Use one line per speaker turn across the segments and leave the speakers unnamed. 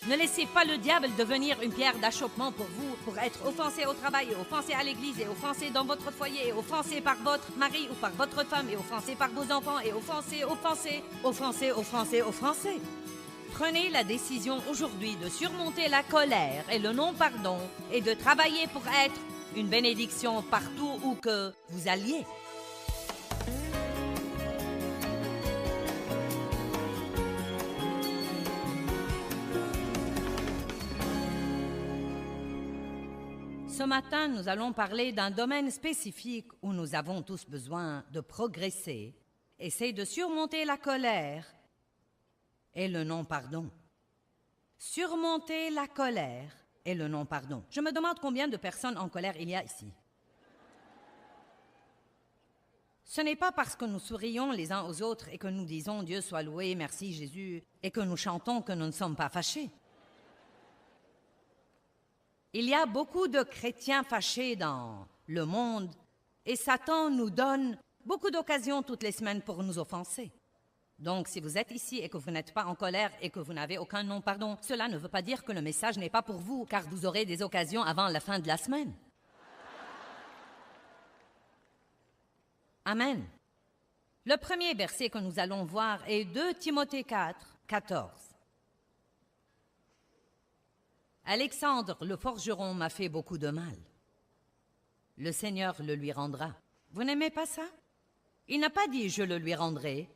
Ne laissez pas le diable devenir une pierre d'achoppement pour vous, pour être offensé au travail, offensé à l'église, et offensé dans votre foyer, et offensé par votre mari ou par votre femme, et offensé par vos enfants, et offensé. Prenez la décision aujourd'hui de surmonter la colère et le non-pardon et de travailler pour être une bénédiction partout où que vous alliez. Ce matin, nous allons parler d'un domaine spécifique où nous avons tous besoin de progresser, et c'est de surmonter la colère et le non-pardon. Surmonter la colère et le non-pardon. Je me demande combien de personnes en colère il y a ici. Ce n'est pas parce que nous sourions les uns aux autres et que nous disons « Dieu soit loué, merci Jésus » et que nous chantons que nous ne sommes pas fâchés. Il y a beaucoup de chrétiens fâchés dans le monde et Satan nous donne beaucoup d'occasions toutes les semaines pour nous offenser. Donc, si vous êtes ici et que vous n'êtes pas en colère et que vous n'avez aucun non-pardon, cela ne veut pas dire que le message n'est pas pour vous, car vous aurez des occasions avant la fin de la semaine. Amen. Le premier verset que nous allons voir est 2 Timothée 4, 14. Alexandre le forgeron m'a fait beaucoup de mal. Le Seigneur le lui rendra. Vous n'aimez pas ça? Il n'a pas dit « je le lui rendrai ».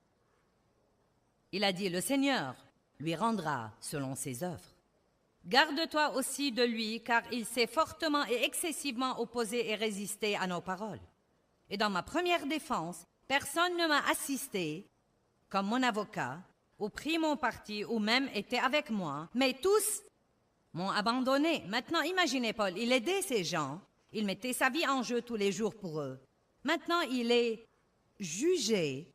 Il a dit « le Seigneur lui rendra selon ses œuvres ». Garde-toi aussi de lui, car il s'est fortement et excessivement opposé et résisté à nos paroles. Et dans ma première défense, personne ne m'a assisté comme mon avocat, ou pris mon parti, ou même été avec moi, mais tous m'ont abandonné. Maintenant, imaginez Paul, il aidait ces gens, il mettait sa vie en jeu tous les jours pour eux. Maintenant, il est jugé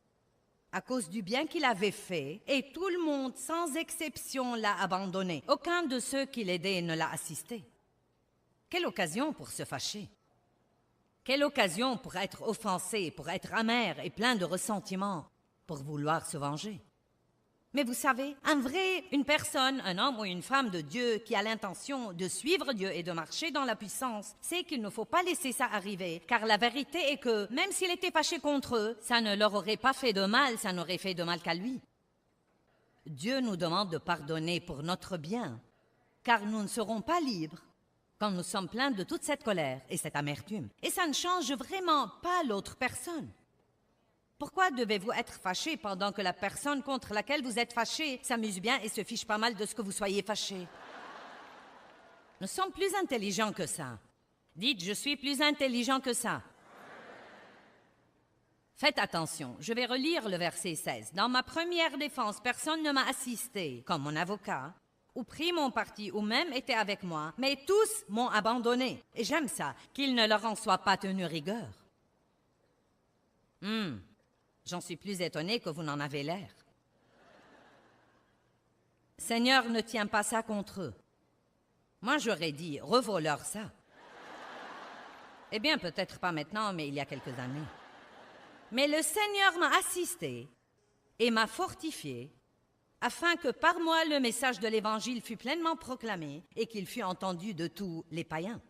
à cause du bien qu'il avait fait, et tout le monde, sans exception, l'a abandonné. Aucun de ceux qui l'aidaient ne l'a assisté. Quelle occasion pour se fâcher! Quelle occasion pour être offensé, pour être amer et plein de ressentiment, pour vouloir se venger! Mais vous savez, une personne, un homme ou une femme de Dieu qui a l'intention de suivre Dieu et de marcher dans la puissance, sait qu'il ne faut pas laisser ça arriver, car la vérité est que, même s'il était fâché contre eux, ça ne leur aurait pas fait de mal, ça n'aurait fait de mal qu'à lui. Dieu nous demande de pardonner pour notre bien, car nous ne serons pas libres quand nous sommes pleins de toute cette colère et cette amertume. Et ça ne change vraiment pas l'autre personne. Pourquoi devez-vous être fâché pendant que la personne contre laquelle vous êtes fâché s'amuse bien et se fiche pas mal de ce que vous soyez fâché? Nous sommes plus intelligents que ça. Dites, je suis plus intelligent que ça. Faites attention, je vais relire le verset 16. Dans ma première défense, personne ne m'a assisté comme mon avocat, ou pris mon parti, ou même été avec moi, mais tous m'ont abandonné. Et j'aime ça, qu'il ne leur en soit pas tenu rigueur. J'en suis plus étonnée que vous n'en avez l'air. Seigneur ne tient pas ça contre eux. Moi, j'aurais dit, revaux-leur ça. Eh bien, peut-être pas maintenant, mais il y a quelques années. Mais le Seigneur m'a assisté et m'a fortifié afin que par moi le message de l'Évangile fût pleinement proclamé et qu'il fût entendu de tous les païens.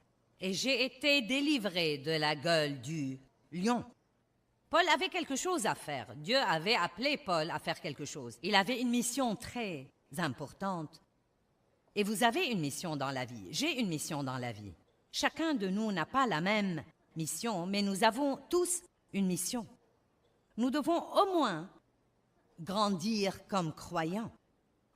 Et j'ai été délivré de la gueule du lion. Paul avait quelque chose à faire. Dieu avait appelé Paul à faire quelque chose. Il avait une mission très importante. Et vous avez une mission dans la vie. J'ai une mission dans la vie. Chacun de nous n'a pas la même mission, mais nous avons tous une mission. Nous devons au moins grandir comme croyants.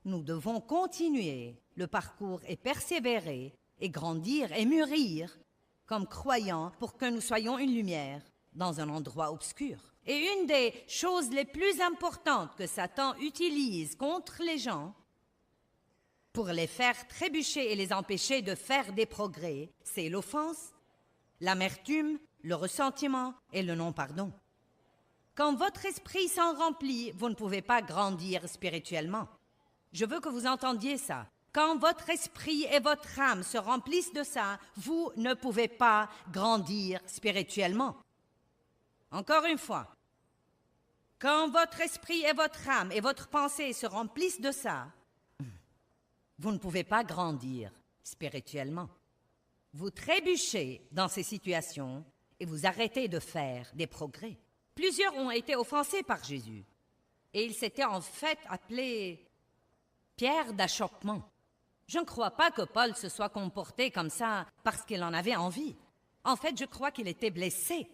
Nous devons continuer le parcours et persévérer et grandir et mûrir comme croyants pour que nous soyons une lumière dans un endroit obscur. Et une des choses les plus importantes que Satan utilise contre les gens pour les faire trébucher et les empêcher de faire des progrès, c'est l'offense, l'amertume, le ressentiment et le non-pardon. Quand votre esprit s'en remplit, vous ne pouvez pas grandir spirituellement. Je veux que vous entendiez ça. Quand votre esprit et votre âme se remplissent de ça, vous ne pouvez pas grandir spirituellement. Encore une fois, quand votre esprit et votre âme et votre pensée se remplissent de ça, vous ne pouvez pas grandir spirituellement. Vous trébuchez dans ces situations et vous arrêtez de faire des progrès. Plusieurs ont été offensés par Jésus et il s'était en fait appelé pierre d'achoppement. Je ne crois pas que Paul se soit comporté comme ça parce qu'il en avait envie. En fait, je crois qu'il était blessé.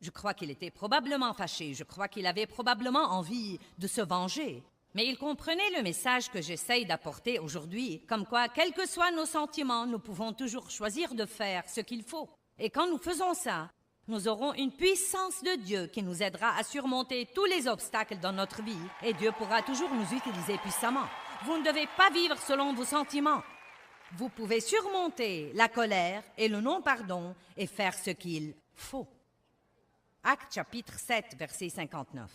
Je crois qu'il était probablement fâché. Je crois qu'il avait probablement envie de se venger. Mais il comprenait le message que j'essaye d'apporter aujourd'hui, comme quoi, quels que soient nos sentiments, nous pouvons toujours choisir de faire ce qu'il faut. Et quand nous faisons ça, nous aurons une puissance de Dieu qui nous aidera à surmonter tous les obstacles dans notre vie et Dieu pourra toujours nous utiliser puissamment. Vous ne devez pas vivre selon vos sentiments. Vous pouvez surmonter la colère et le non-pardon et faire ce qu'il faut. Actes chapitre 7, verset 59.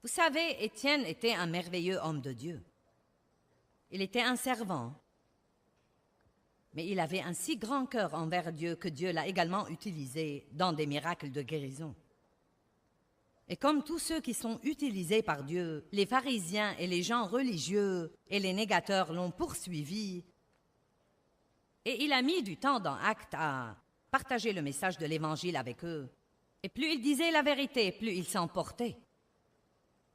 Vous savez, Étienne était un merveilleux homme de Dieu. Il était un servant, mais il avait un si grand cœur envers Dieu que Dieu l'a également utilisé dans des miracles de guérison. Et comme tous ceux qui sont utilisés par Dieu, les pharisiens et les gens religieux et les négateurs l'ont poursuivi. Et il a mis du temps dans Actes à partager le message de l'Évangile avec eux. Et plus il disait la vérité, plus il s'emportait.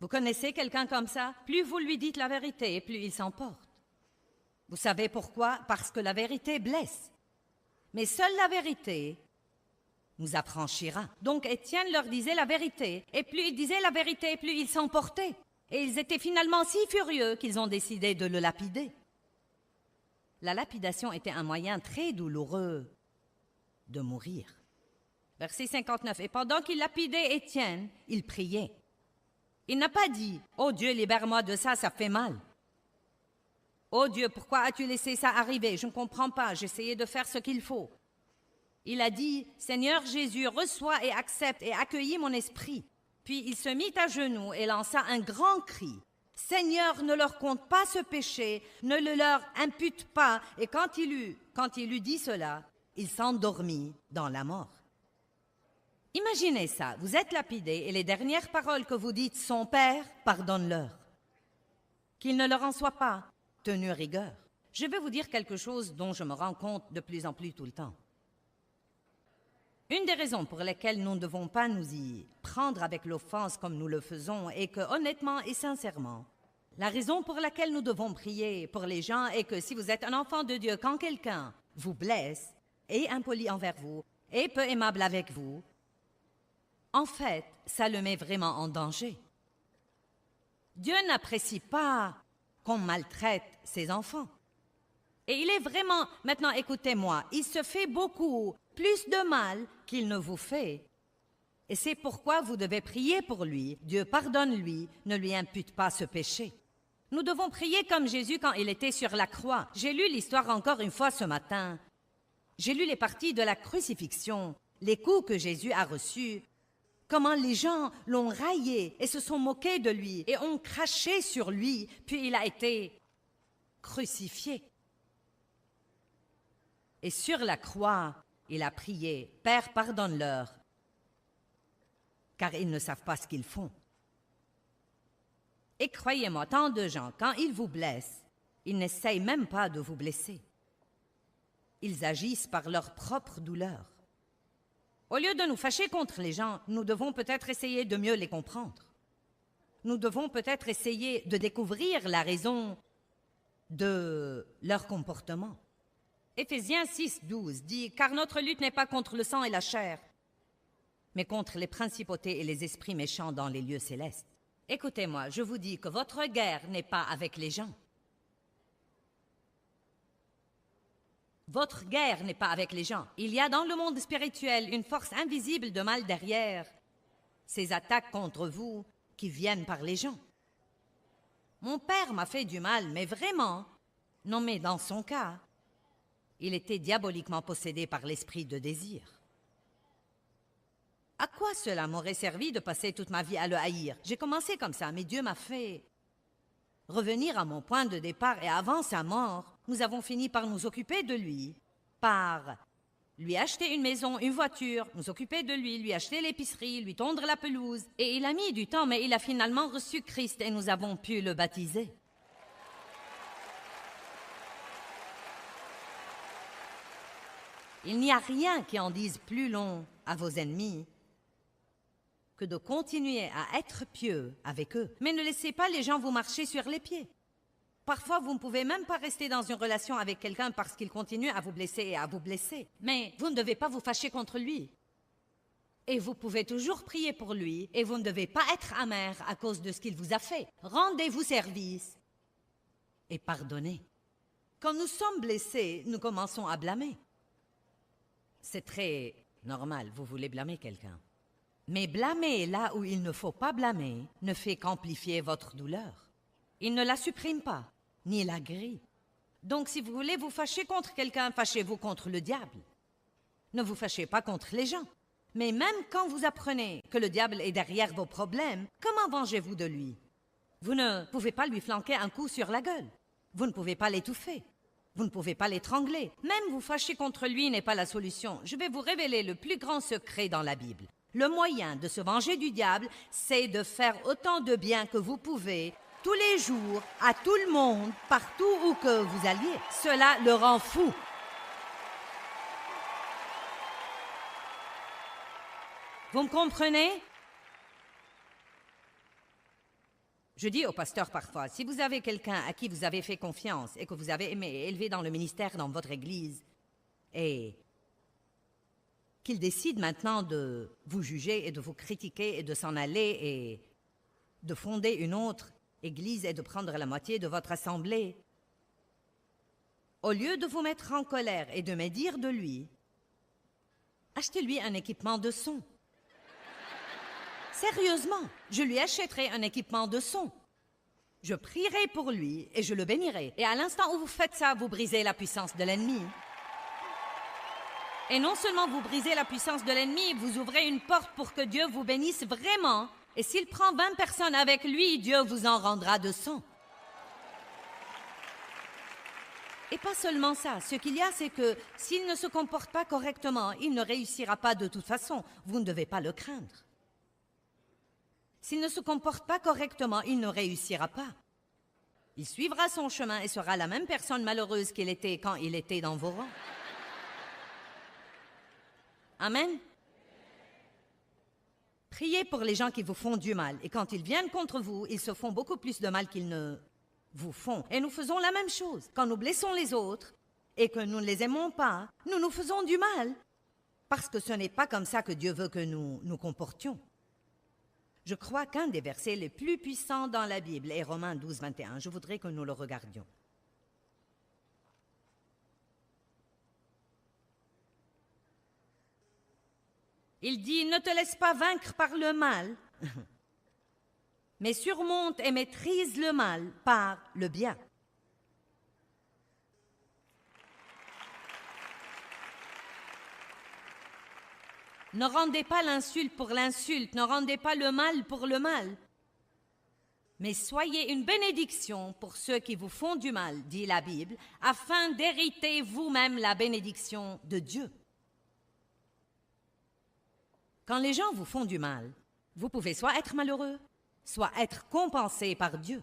Vous connaissez quelqu'un comme ça? Plus vous lui dites la vérité, plus il s'emporte. Vous savez pourquoi? Parce que la vérité blesse. Mais seule la vérité nous affranchira. Donc Étienne leur disait la vérité, et plus il disait la vérité, plus il s'emportait. Et ils étaient finalement si furieux qu'ils ont décidé de le lapider. La lapidation était un moyen très douloureux de mourir. Verset 59. Et pendant qu'il lapidait Étienne, il priait. Il n'a pas dit « Oh Dieu, libère-moi de ça, ça fait mal. » « Oh Dieu, pourquoi as-tu laissé ça arriver? Je ne comprends pas, j'essayais de faire ce qu'il faut. » Il a dit « Seigneur Jésus, reçois et accepte et accueillis mon esprit. » Puis il se mit à genoux et lança un grand cri. « Seigneur, ne leur compte pas ce péché, ne le leur impute pas. » Et quand il eut dit cela, il s'endormit dans la mort. Imaginez ça, vous êtes lapidé et les dernières paroles que vous dites sont « Père, pardonne-leur. » Qu'il ne leur en soit pas tenu rigueur. Je vais vous dire quelque chose dont je me rends compte de plus en plus tout le temps. Une des raisons pour lesquelles nous ne devons pas nous y prendre avec l'offense comme nous le faisons est que, honnêtement et sincèrement, la raison pour laquelle nous devons prier pour les gens est que si vous êtes un enfant de Dieu, quand quelqu'un vous blesse, est impoli envers vous, est peu aimable avec vous, en fait, ça le met vraiment en danger. Dieu n'apprécie pas qu'on maltraite ses enfants. Et il est vraiment, maintenant écoutez-moi, il se fait beaucoup plus de mal qu'il ne vous fait. Et c'est pourquoi vous devez prier pour lui. Dieu pardonne-lui, ne lui impute pas ce péché. Nous devons prier comme Jésus quand il était sur la croix. J'ai lu l'histoire encore une fois ce matin. J'ai lu les parties de la crucifixion, les coups que Jésus a reçus, comment les gens l'ont raillé et se sont moqués de lui et ont craché sur lui, puis il a été crucifié. Et sur la croix, il a prié, « Père, pardonne-leur, car ils ne savent pas ce qu'ils font. » Et croyez-moi, tant de gens, quand ils vous blessent, ils n'essayent même pas de vous blesser. Ils agissent par leur propre douleur. Au lieu de nous fâcher contre les gens, nous devons peut-être essayer de mieux les comprendre. Nous devons peut-être essayer de découvrir la raison de leur comportement. Éphésiens 6, 12 dit « Car notre lutte n'est pas contre le sang et la chair, mais contre les principautés et les esprits méchants dans les lieux célestes. » Écoutez-moi, je vous dis que votre guerre n'est pas avec les gens. Votre guerre n'est pas avec les gens. Il y a dans le monde spirituel une force invisible de mal derrière ces attaques contre vous qui viennent par les gens. Mon père m'a fait du mal, mais vraiment, non mais dans son cas, il était diaboliquement possédé par l'esprit de désir. À quoi cela m'aurait servi de passer toute ma vie à le haïr? J'ai commencé comme ça, mais Dieu m'a fait revenir à mon point de départ et avant sa mort, nous avons fini par nous occuper de lui, par lui acheter une maison, une voiture, nous occuper de lui, lui acheter l'épicerie, lui tondre la pelouse. Et il a mis du temps, mais il a finalement reçu Christ et nous avons pu le baptiser. Il n'y a rien qui en dise plus long à vos ennemis que de continuer à être pieux avec eux. Mais ne laissez pas les gens vous marcher sur les pieds. Parfois, vous ne pouvez même pas rester dans une relation avec quelqu'un parce qu'il continue à vous blesser et à vous blesser. Mais vous ne devez pas vous fâcher contre lui. Et vous pouvez toujours prier pour lui, et vous ne devez pas être amer à cause de ce qu'il vous a fait. Rendez-vous service et pardonnez. Quand nous sommes blessés, nous commençons à blâmer. C'est très normal, vous voulez blâmer quelqu'un. Mais blâmer là où il ne faut pas blâmer ne fait qu'amplifier votre douleur. Il ne la supprime pas, ni la grille. Donc si vous voulez vous fâcher contre quelqu'un, fâchez-vous contre le diable. Ne vous fâchez pas contre les gens. Mais même quand vous apprenez que le diable est derrière vos problèmes, comment vengez-vous de lui? Vous ne pouvez pas lui flanquer un coup sur la gueule. Vous ne pouvez pas l'étouffer. Vous ne pouvez pas l'étrangler. Même vous fâcher contre lui n'est pas la solution. Je vais vous révéler le plus grand secret dans la Bible. Le moyen de se venger du diable, c'est de faire autant de bien que vous pouvez, tous les jours, à tout le monde, partout où que vous alliez. Cela le rend fou. Vous me comprenez? Je dis au pasteur parfois, si vous avez quelqu'un à qui vous avez fait confiance et que vous avez aimé et élevé dans le ministère dans votre église, et qu'il décide maintenant de vous juger et de vous critiquer et de s'en aller et de fonder une autre église et de prendre la moitié de votre assemblée, au lieu de vous mettre en colère et de médire de lui, achetez-lui un équipement de son. Sérieusement, je lui achèterai un équipement de son. Je prierai pour lui et je le bénirai. Et à l'instant où vous faites ça, vous brisez la puissance de l'ennemi. Et non seulement vous brisez la puissance de l'ennemi, vous ouvrez une porte pour que Dieu vous bénisse vraiment. Et s'il prend 20 personnes avec lui, Dieu vous en rendra de son. Et pas seulement ça. Ce qu'il y a, c'est que s'il ne se comporte pas correctement, il ne réussira pas de toute façon. Vous ne devez pas le craindre. S'il ne se comporte pas correctement, il ne réussira pas. Il suivra son chemin et sera la même personne malheureuse qu'il était quand il était dans vos rangs. Amen. Priez pour les gens qui vous font du mal. Et quand ils viennent contre vous, ils se font beaucoup plus de mal qu'ils ne vous font. Et nous faisons la même chose. Quand nous blessons les autres et que nous ne les aimons pas, nous nous faisons du mal. Parce que ce n'est pas comme ça que Dieu veut que nous nous comportions. Je crois qu'un des versets les plus puissants dans la Bible est Romains 12, 21. Je voudrais que nous le regardions. Il dit, ne te laisse pas vaincre par le mal, mais surmonte et maîtrise le mal par le bien. Ne rendez pas l'insulte pour l'insulte, ne rendez pas le mal pour le mal. Mais soyez une bénédiction pour ceux qui vous font du mal, dit la Bible, afin d'hériter vous-même la bénédiction de Dieu. Quand les gens vous font du mal, vous pouvez soit être malheureux, soit être compensé par Dieu.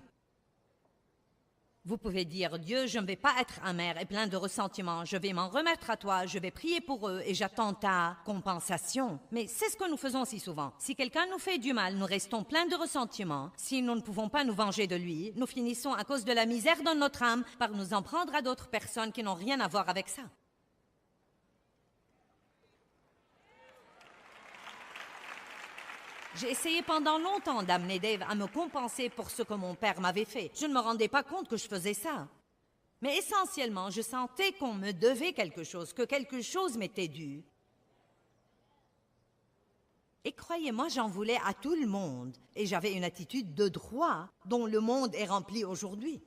Vous pouvez dire, Dieu, je ne vais pas être amer et plein de ressentiment, je vais m'en remettre à toi, je vais prier pour eux et j'attends ta compensation. Mais c'est ce que nous faisons si souvent. Si quelqu'un nous fait du mal, nous restons pleins de ressentiment. Si nous ne pouvons pas nous venger de lui, nous finissons à cause de la misère dans notre âme par nous en prendre à d'autres personnes qui n'ont rien à voir avec ça. J'ai essayé pendant longtemps d'amener Dave à me compenser pour ce que mon père m'avait fait. Je ne me rendais pas compte que je faisais ça. Mais essentiellement, je sentais qu'on me devait quelque chose, que quelque chose m'était dû. Et croyez-moi, j'en voulais à tout le monde. Et j'avais une attitude de droit dont le monde est rempli aujourd'hui.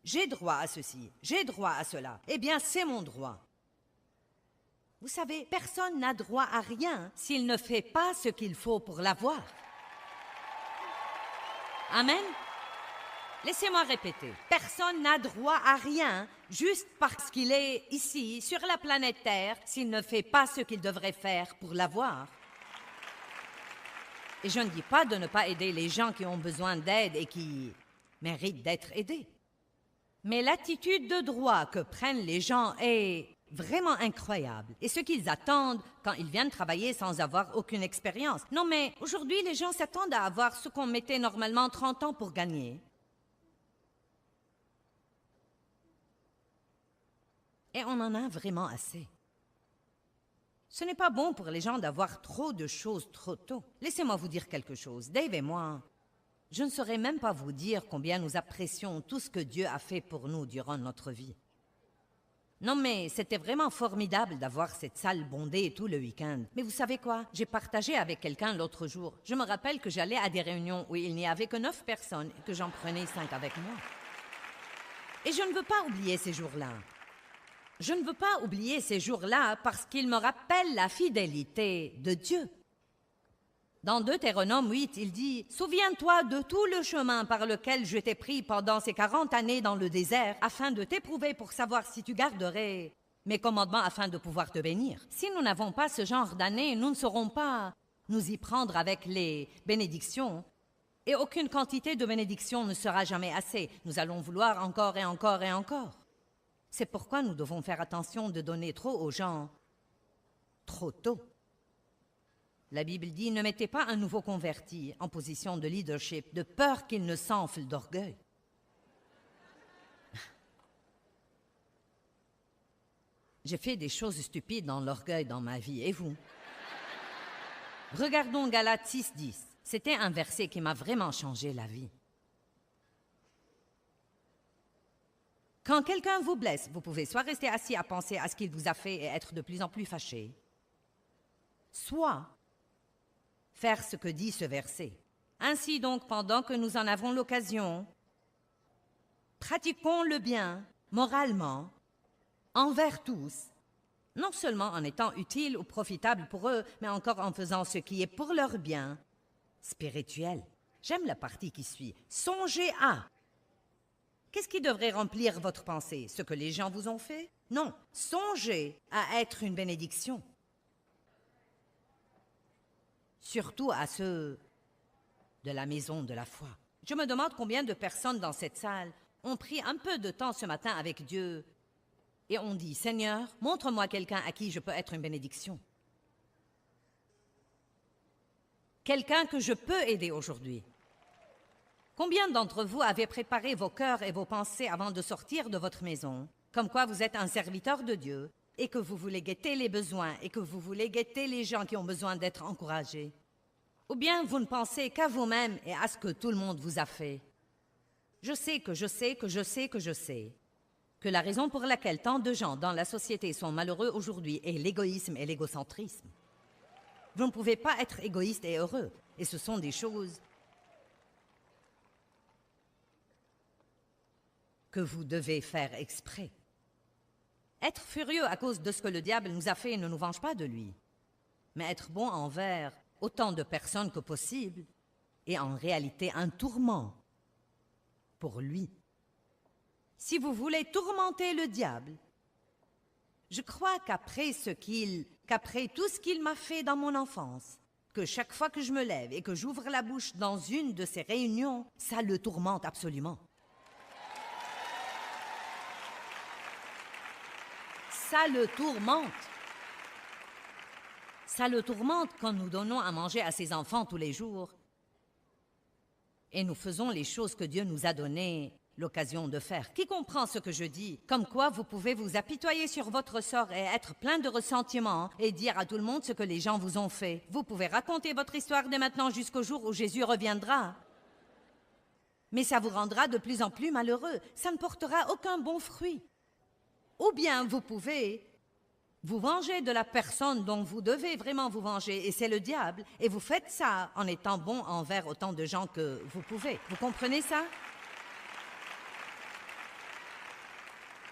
J'ai droit à ceci, j'ai droit à cela. Eh bien, c'est mon droit. Vous savez, personne n'a droit à rien s'il ne fait pas ce qu'il faut pour l'avoir. Amen. Laissez-moi répéter. Personne n'a droit à rien juste parce qu'il est ici, sur la planète Terre, s'il ne fait pas ce qu'il devrait faire pour l'avoir. Et je ne dis pas de ne pas aider les gens qui ont besoin d'aide et qui méritent d'être aidés. Mais l'attitude de droit que prennent les gens est vraiment incroyable. Et ce qu'ils attendent quand ils viennent travailler sans avoir aucune expérience. Non, mais aujourd'hui, les gens s'attendent à avoir ce qu'on mettait normalement 30 ans pour gagner. Et on en a vraiment assez. Ce n'est pas bon pour les gens d'avoir trop de choses trop tôt. Laissez-moi vous dire quelque chose. Dave et moi, je ne saurais même pas vous dire combien nous apprécions tout ce que Dieu a fait pour nous durant notre vie. Non, mais c'était vraiment formidable d'avoir cette salle bondée tout le week-end. Mais vous savez quoi? J'ai partagé avec quelqu'un l'autre jour. Je me rappelle que j'allais à des réunions où il n'y avait que 9 personnes et que j'en prenais 5 avec moi. Et je ne veux pas oublier ces jours-là. Je ne veux pas oublier ces jours-là parce qu'ils me rappellent la fidélité de Dieu. Dans Deutéronome 8, il dit « Souviens-toi de tout le chemin par lequel je t'ai pris pendant ces 40 années dans le désert, afin de t'éprouver pour savoir si tu garderais mes commandements afin de pouvoir te bénir. » Si nous n'avons pas ce genre d'année, nous ne saurons pas nous y prendre avec les bénédictions. Et aucune quantité de bénédictions ne sera jamais assez. Nous allons vouloir encore et encore et encore. C'est pourquoi nous devons faire attention de donner trop aux gens trop tôt. La Bible dit « Ne mettez pas un nouveau converti en position de leadership, de peur qu'il ne s'enfle d'orgueil. » J'ai fait des choses stupides dans l'orgueil dans ma vie, et vous? Regardons Galates 6:10. C'était un verset qui m'a vraiment changé la vie. Quand quelqu'un vous blesse, vous pouvez soit rester assis à penser à ce qu'il vous a fait et être de plus en plus fâché, soit faire ce que dit ce verset. Ainsi donc, pendant que nous en avons l'occasion, pratiquons le bien moralement envers tous, non seulement en étant utiles ou profitables pour eux, mais encore en faisant ce qui est pour leur bien spirituel. J'aime la partie qui suit. Songez à. Qu'est-ce qui devrait remplir votre pensée? Ce que les gens vous ont fait? Non. Songez à être une bénédiction. Surtout à ceux de la maison de la foi. Je me demande combien de personnes dans cette salle ont pris un peu de temps ce matin avec Dieu et ont dit « Seigneur, montre-moi quelqu'un à qui je peux être une bénédiction. Quelqu'un que je peux aider aujourd'hui. » Combien d'entre vous avez préparé vos cœurs et vos pensées avant de sortir de votre maison, comme quoi vous êtes un serviteur de Dieu et que vous voulez guetter les besoins et que vous voulez guetter les gens qui ont besoin d'être encouragés? Ou bien vous ne pensez qu'à vous-même et à ce que tout le monde vous a fait? Je sais que la raison pour laquelle tant de gens dans la société sont malheureux aujourd'hui est l'égoïsme et l'égocentrisme. Vous ne pouvez pas être égoïste et heureux, et ce sont des choses que vous devez faire exprès. Être furieux à cause de ce que le diable nous a fait ne nous venge pas de lui, mais être bon envers autant de personnes que possible est en réalité un tourment pour lui. Si vous voulez tourmenter le diable, je crois qu'après tout ce qu'il m'a fait dans mon enfance, que chaque fois que je me lève et que j'ouvre la bouche dans une de ces réunions, ça le tourmente absolument. Ça le tourmente. Ça le tourmente quand nous donnons à manger à ses enfants tous les jours et nous faisons les choses que Dieu nous a donné l'occasion de faire. Qui comprend ce que je dis? Comme quoi vous pouvez vous apitoyer sur votre sort et être plein de ressentiment et dire à tout le monde ce que les gens vous ont fait. Vous pouvez raconter votre histoire dès maintenant jusqu'au jour où Jésus reviendra. Mais ça vous rendra de plus en plus malheureux. Ça ne portera aucun bon fruit. Ou bien vous pouvez vous venger de la personne dont vous devez vraiment vous venger, et c'est le diable, et vous faites ça en étant bon envers autant de gens que vous pouvez. Vous comprenez ça?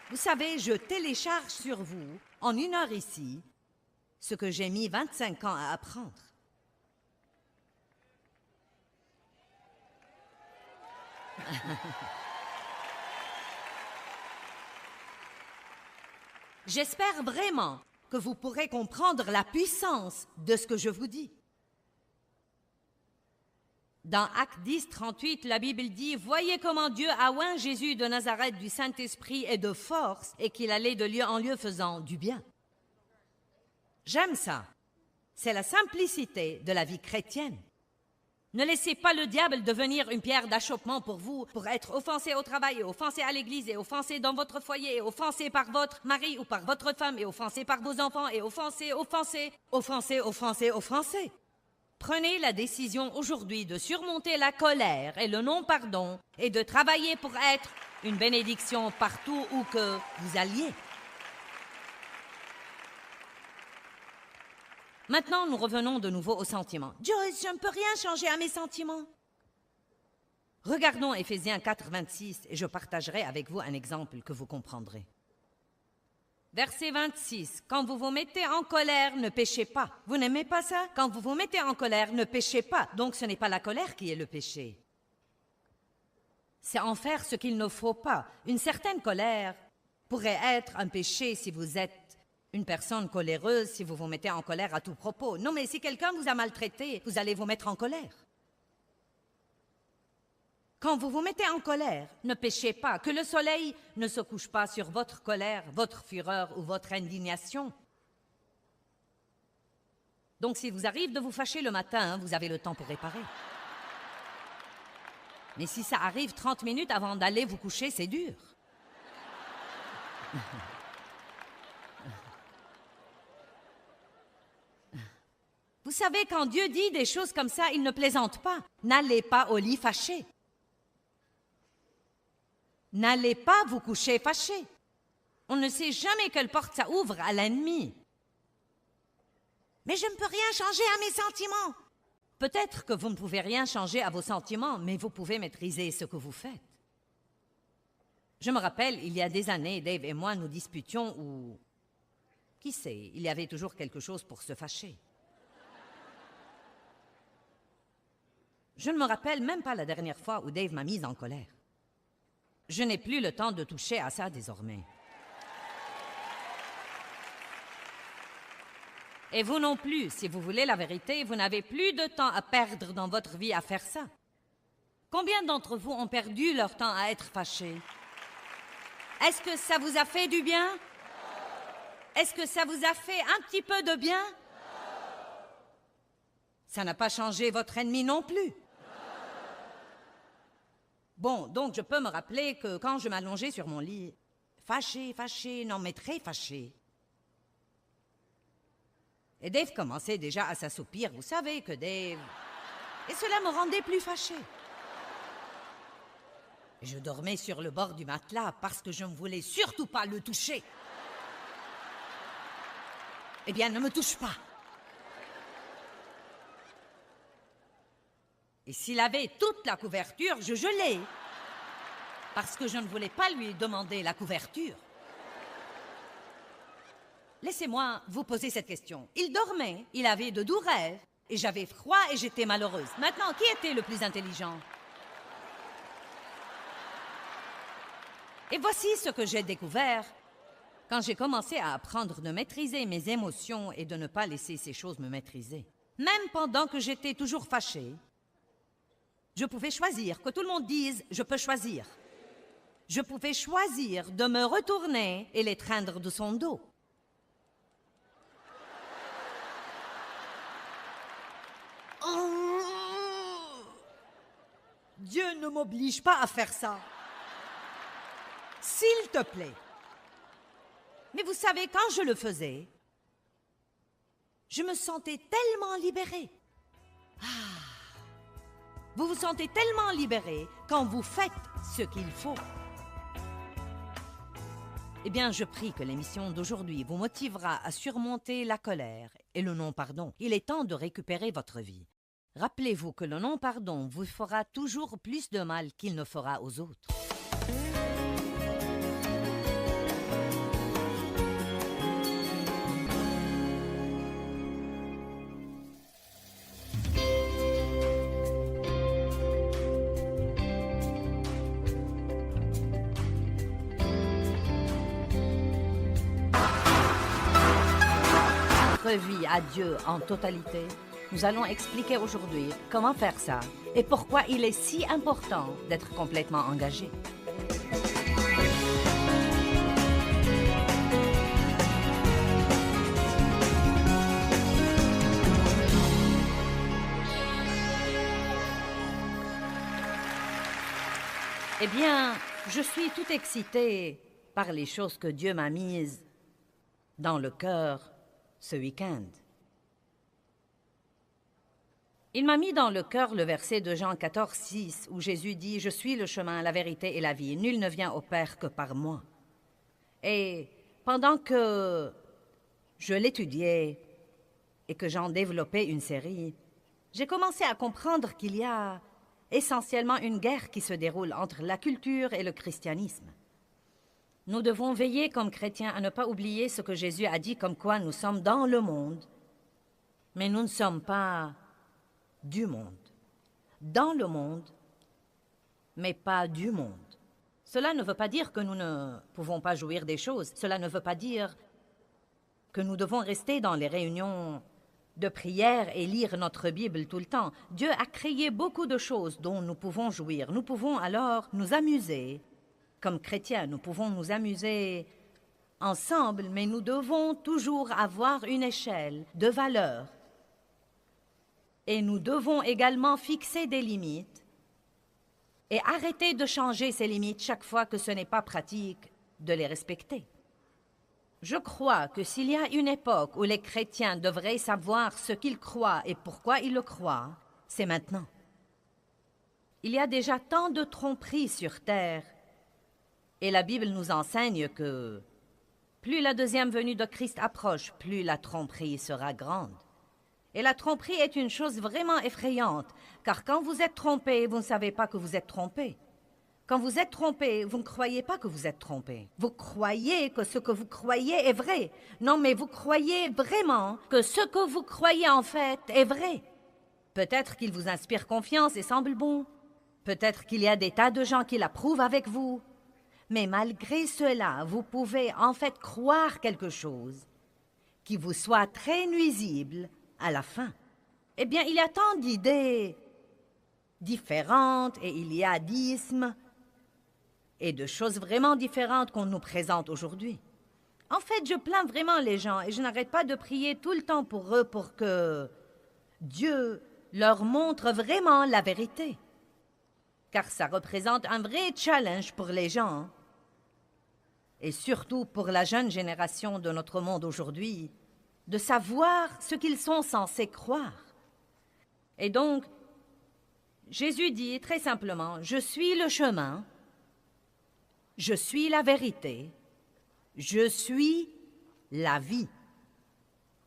Vous savez, je télécharge sur vous, en 1 heure ici, ce que j'ai mis 25 ans à apprendre. J'espère vraiment que vous pourrez comprendre la puissance de ce que je vous dis. Dans Actes 10, 38, la Bible dit « Voyez comment Dieu a oint Jésus de Nazareth du Saint-Esprit et de force, et qu'il allait de lieu en lieu faisant du bien. » J'aime ça. C'est la simplicité de la vie chrétienne. Ne laissez pas le diable devenir une pierre d'achoppement pour vous, pour être offensé au travail, et offensé à l'église, et offensé dans votre foyer, et offensé par votre mari ou par votre femme, et offensé par vos enfants, et offensé. Prenez la décision aujourd'hui de surmonter la colère et le non-pardon et de travailler pour être une bénédiction partout où que vous alliez. Maintenant, nous revenons de nouveau aux sentiments. Joyce, je ne peux rien changer à mes sentiments. Regardons Éphésiens 4, 26 et je partagerai avec vous un exemple que vous comprendrez. Verset 26. Quand vous vous mettez en colère, ne péchez pas. Vous n'aimez pas ça? Quand vous vous mettez en colère, ne péchez pas. Donc ce n'est pas la colère qui est le péché. C'est en faire ce qu'il ne faut pas. Une certaine colère pourrait être un péché si vous êtes une personne coléreuse, si vous vous mettez en colère à tout propos. Non, mais si quelqu'un vous a maltraité, vous allez vous mettre en colère. Quand vous vous mettez en colère, ne péchez pas, que le soleil ne se couche pas sur votre colère, votre fureur ou votre indignation. Donc, s'il vous arrive de vous fâcher le matin, vous avez le temps pour réparer. Mais si ça arrive 30 minutes avant d'aller vous coucher, c'est dur. Vous savez, quand Dieu dit des choses comme ça, il ne plaisante pas. N'allez pas au lit fâché. N'allez pas vous coucher fâché. On ne sait jamais quelle porte ça ouvre à l'ennemi. Mais je ne peux rien changer à mes sentiments. Peut-être que vous ne pouvez rien changer à vos sentiments, mais vous pouvez maîtriser ce que vous faites. Je me rappelle, il y a des années, Dave et moi nous disputions ou... Qui sait, il y avait toujours quelque chose pour se fâcher. Je ne me rappelle même pas la dernière fois où Dave m'a mise en colère. Je n'ai plus le temps de toucher à ça désormais. Et vous non plus, si vous voulez la vérité, vous n'avez plus de temps à perdre dans votre vie à faire ça. Combien d'entre vous ont perdu leur temps à être fâchés? Est-ce que ça vous a fait du bien? Est-ce que ça vous a fait un petit peu de bien? Ça n'a pas changé votre ennemi non plus. Bon, donc je peux me rappeler que quand je m'allongeais sur mon lit, fâché, non mais très fâché. Et Dave commençait déjà à s'assoupir, vous savez que Dave... Et cela me rendait plus fâché. Et je dormais sur le bord du matelas parce que je ne voulais surtout pas le toucher. Eh bien, ne me touche pas. Et s'il avait toute la couverture, je gelais. Parce que je ne voulais pas lui demander la couverture. Laissez-moi vous poser cette question. Il dormait, il avait de doux rêves, et j'avais froid et j'étais malheureuse. Maintenant, qui était le plus intelligent? Et voici ce que j'ai découvert quand j'ai commencé à apprendre de maîtriser mes émotions et de ne pas laisser ces choses me maîtriser. Même pendant que j'étais toujours fâchée, je pouvais choisir, que tout le monde dise « je peux choisir ». Je pouvais choisir de me retourner et l'étreindre de son dos. Oh! Dieu ne m'oblige pas à faire ça. S'il te plaît. Mais vous savez, quand je le faisais, je me sentais tellement libérée. Vous vous sentez tellement libéré quand vous faites ce qu'il faut. Eh bien, je prie que l'émission d'aujourd'hui vous motivera à surmonter la colère et le non-pardon. Il est temps de récupérer votre vie. Rappelez-vous que le non-pardon vous fera toujours plus de mal qu'il ne fera aux autres. Vie à Dieu en totalité, Nous allons expliquer aujourd'hui comment faire ça et pourquoi il est si important d'être complètement engagé. Eh bien, je suis tout excitée par les choses que Dieu m'a mises dans le cœur ce week-end. Il m'a mis dans le cœur le verset de Jean 14, 6, où Jésus dit « Je suis le chemin, la vérité et la vie. Nul ne vient au Père que par moi. » Et pendant que je l'étudiais et que j'en développais une série, j'ai commencé à comprendre qu'il y a essentiellement une guerre qui se déroule entre la culture et le christianisme. Nous devons veiller comme chrétiens à ne pas oublier ce que Jésus a dit comme quoi nous sommes dans le monde, mais nous ne sommes pas du monde. Dans le monde, mais pas du monde. Cela ne veut pas dire que nous ne pouvons pas jouir des choses. Cela ne veut pas dire que nous devons rester dans les réunions de prière et lire notre Bible tout le temps. Dieu a créé beaucoup de choses dont nous pouvons jouir. Nous pouvons alors nous amuser. Comme chrétiens, nous pouvons nous amuser ensemble, mais nous devons toujours avoir une échelle de valeurs. Et nous devons également fixer des limites et arrêter de changer ces limites chaque fois que ce n'est pas pratique de les respecter. Je crois que s'il y a une époque où les chrétiens devraient savoir ce qu'ils croient et pourquoi ils le croient, c'est maintenant. Il y a déjà tant de tromperies sur terre, et la Bible nous enseigne que plus la deuxième venue de Christ approche, plus la tromperie sera grande. Et la tromperie est une chose vraiment effrayante, car quand vous êtes trompé, vous ne savez pas que vous êtes trompé. Quand vous êtes trompé, vous ne croyez pas que vous êtes trompé. Vous croyez que ce que vous croyez est vrai. Non, mais vous croyez vraiment que ce que vous croyez en fait est vrai. Peut-être qu'il vous inspire confiance et semble bon. Peut-être qu'il y a des tas de gens qui l'approuvent avec vous. Mais malgré cela, vous pouvez en fait croire quelque chose qui vous soit très nuisible à la fin. Eh bien, il y a tant d'idées différentes et il y a d'ismes et de choses vraiment différentes qu'on nous présente aujourd'hui. En fait, je plains vraiment les gens et je n'arrête pas de prier tout le temps pour eux pour que Dieu leur montre vraiment la vérité. Car ça représente un vrai challenge pour les gens et surtout pour la jeune génération de notre monde aujourd'hui de savoir ce qu'ils sont censés croire. Et donc, Jésus dit très simplement, « Je suis le chemin, je suis la vérité, je suis la vie.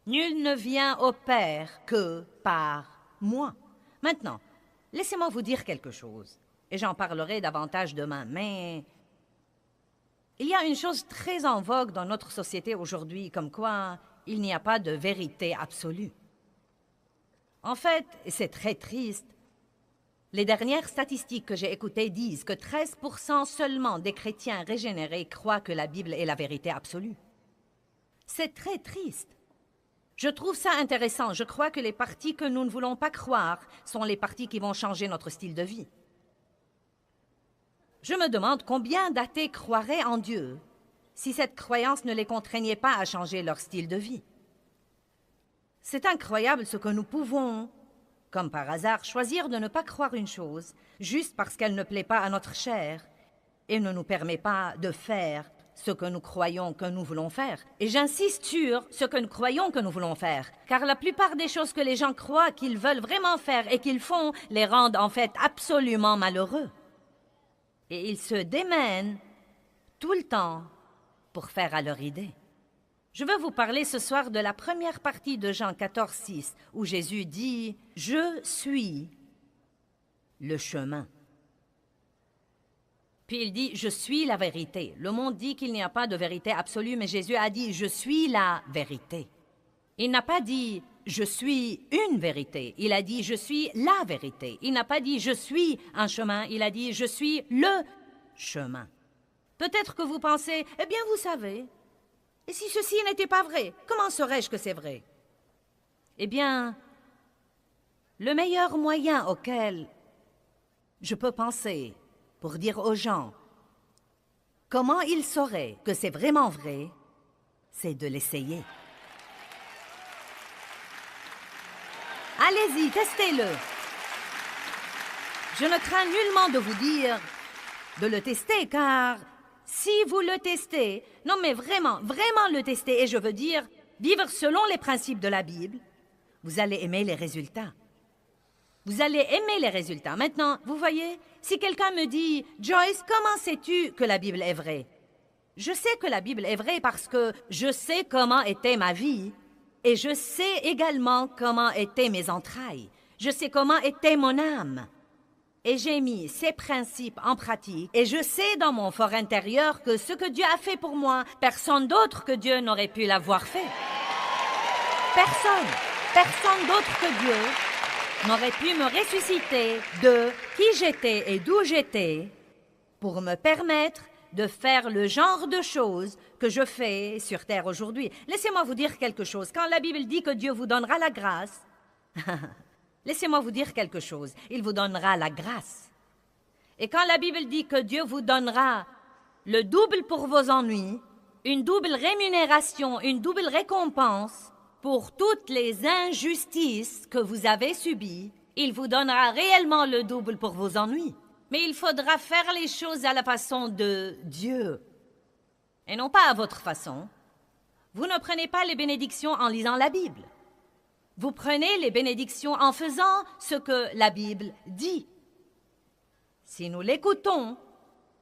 Nul ne vient au Père que par moi. » Maintenant, laissez-moi vous dire quelque chose, et j'en parlerai davantage demain, mais il y a une chose très en vogue dans notre société aujourd'hui, comme quoi il n'y a pas de vérité absolue. En fait, et c'est très triste, les dernières statistiques que j'ai écoutées disent que 13% seulement des chrétiens régénérés croient que la Bible est la vérité absolue. C'est très triste. Je trouve ça intéressant. Je crois que les parties que nous ne voulons pas croire sont les parties qui vont changer notre style de vie. Je me demande combien d'athées croiraient en Dieu si cette croyance ne les contraignait pas à changer leur style de vie. C'est incroyable ce que nous pouvons, comme par hasard, choisir de ne pas croire une chose juste parce qu'elle ne plaît pas à notre chair et ne nous permet pas de faire ce que nous croyons que nous voulons faire. Et j'insiste sur ce que nous croyons que nous voulons faire, car la plupart des choses que les gens croient qu'ils veulent vraiment faire et qu'ils font les rendent en fait absolument malheureux. Et ils se démènent tout le temps pour faire à leur idée. Je veux vous parler ce soir de la première partie de Jean 14, 6, où Jésus dit « Je suis le chemin ». Puis il dit « Je suis la vérité ». Le monde dit qu'il n'y a pas de vérité absolue, mais Jésus a dit « Je suis la vérité ». Il n'a pas dit « Je suis une vérité ». Il a dit « Je suis la vérité ». Il n'a pas dit « Je suis un chemin ». Il a dit « Je suis le chemin ». Peut-être que vous pensez « Eh bien, vous savez, et si ceci n'était pas vrai, comment saurais-je que c'est vrai ?» Eh bien, Le meilleur moyen auquel je peux penser pour dire aux gens comment ils sauraient que c'est vraiment vrai, c'est de l'essayer. Allez-y, testez-le. Je ne crains nullement de vous dire de le tester, car si vous le testez, non mais vraiment, vraiment le tester, et je veux dire vivre selon les principes de la Bible, vous allez aimer les résultats. Vous allez aimer les résultats. Maintenant, vous voyez, si quelqu'un me dit « Joyce, comment sais-tu que la Bible est vraie? » Je sais que la Bible est vraie parce que je sais comment était ma vie et je sais également comment étaient mes entrailles. Je sais comment était mon âme. Et j'ai mis ces principes en pratique et je sais dans mon fort intérieur que ce que Dieu a fait pour moi, personne d'autre que Dieu n'aurait pu l'avoir fait. Personne d'autre que Dieu n'aurait pu me ressusciter de qui j'étais et d'où j'étais pour me permettre de faire le genre de choses que je fais sur terre aujourd'hui. Laissez-moi vous dire quelque chose. Quand la Bible dit que Dieu vous donnera la grâce, laissez-moi vous dire quelque chose. Il vous donnera la grâce. Et quand la Bible dit que Dieu vous donnera le double pour vos ennuis, une double rémunération, une double récompense, pour toutes les injustices que vous avez subies, il vous donnera réellement le double pour vos ennuis. Mais il faudra faire les choses à la façon de Dieu, et non pas à votre façon. Vous ne prenez pas les bénédictions en lisant la Bible. Vous prenez les bénédictions en faisant ce que la Bible dit. Si nous l'écoutons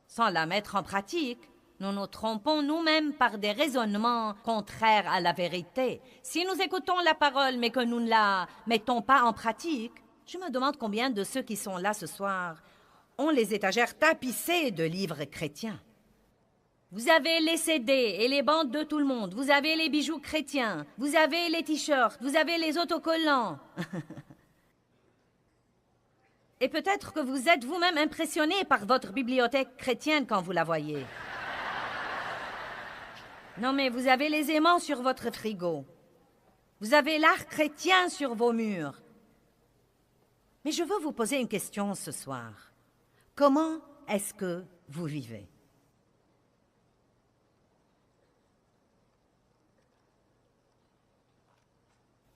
sans la mettre en pratique, nous nous trompons nous-mêmes par des raisonnements contraires à la vérité. Si nous écoutons la parole, mais que nous ne la mettons pas en pratique, je me demande combien de ceux qui sont là ce soir ont les étagères tapissées de livres chrétiens. Vous avez les CD et les bandes de tout le monde, vous avez les bijoux chrétiens, vous avez les t-shirts, vous avez les autocollants. Et peut-être que vous êtes vous-même impressionné par votre bibliothèque chrétienne quand vous la voyez. Non, mais vous avez les aimants sur votre frigo. Vous avez l'art chrétien sur vos murs. Mais je veux vous poser une question ce soir. Comment est-ce que vous vivez?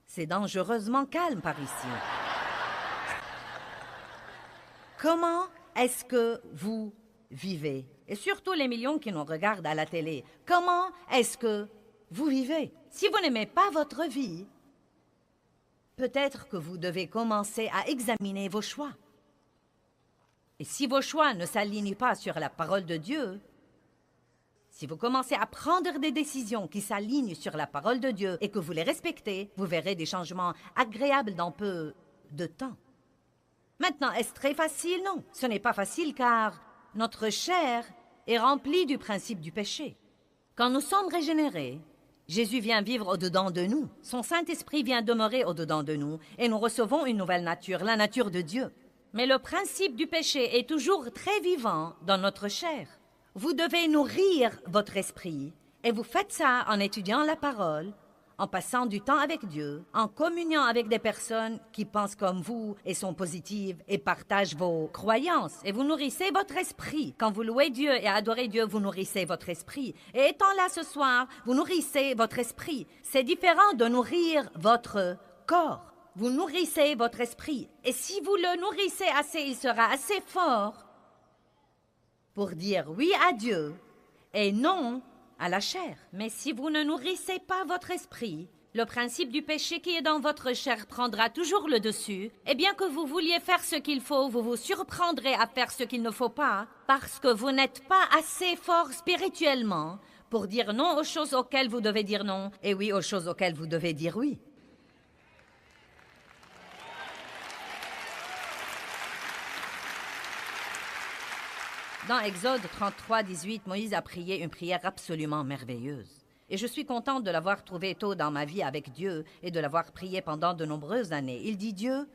C'est dangereusement calme par ici. Comment est-ce que vous vivez? Et surtout les millions qui nous regardent à la télé. Comment est-ce que vous vivez? Si vous n'aimez pas votre vie, peut-être que vous devez commencer à examiner vos choix. Et si vos choix ne s'alignent pas sur la parole de Dieu, si vous commencez à prendre des décisions qui s'alignent sur la parole de Dieu et que vous les respectez, vous verrez des changements agréables dans peu de temps. Maintenant, est-ce très facile? Non, ce n'est pas facile car notre chair est remplie du principe du péché. Quand nous sommes régénérés, Jésus vient vivre au-dedans de nous. Son Saint-Esprit vient demeurer au-dedans de nous et nous recevons une nouvelle nature, la nature de Dieu. Mais le principe du péché est toujours très vivant dans notre chair. Vous devez nourrir votre esprit et vous faites ça en étudiant la parole, en passant du temps avec Dieu, en communiant avec des personnes qui pensent comme vous et sont positives et partagent vos croyances. Et vous nourrissez votre esprit. Quand vous louez Dieu et adorez Dieu, vous nourrissez votre esprit. Et étant là ce soir, vous nourrissez votre esprit. C'est différent de nourrir votre corps. Vous nourrissez votre esprit. Et si vous le nourrissez assez, il sera assez fort pour dire oui à Dieu et non à la chair. Mais si vous ne nourrissez pas votre esprit, le principe du péché qui est dans votre chair prendra toujours le dessus. Et bien que vous vouliez faire ce qu'il faut, vous vous surprendrez à faire ce qu'il ne faut pas, parce que vous n'êtes pas assez fort spirituellement pour dire non aux choses auxquelles vous devez dire non, et oui aux choses auxquelles vous devez dire oui. Dans Exode 33, 18, Moïse a prié une prière absolument merveilleuse. Et je suis contente de l'avoir trouvée tôt dans ma vie avec Dieu et de l'avoir priée pendant de nombreuses années. Il dit, Dieu,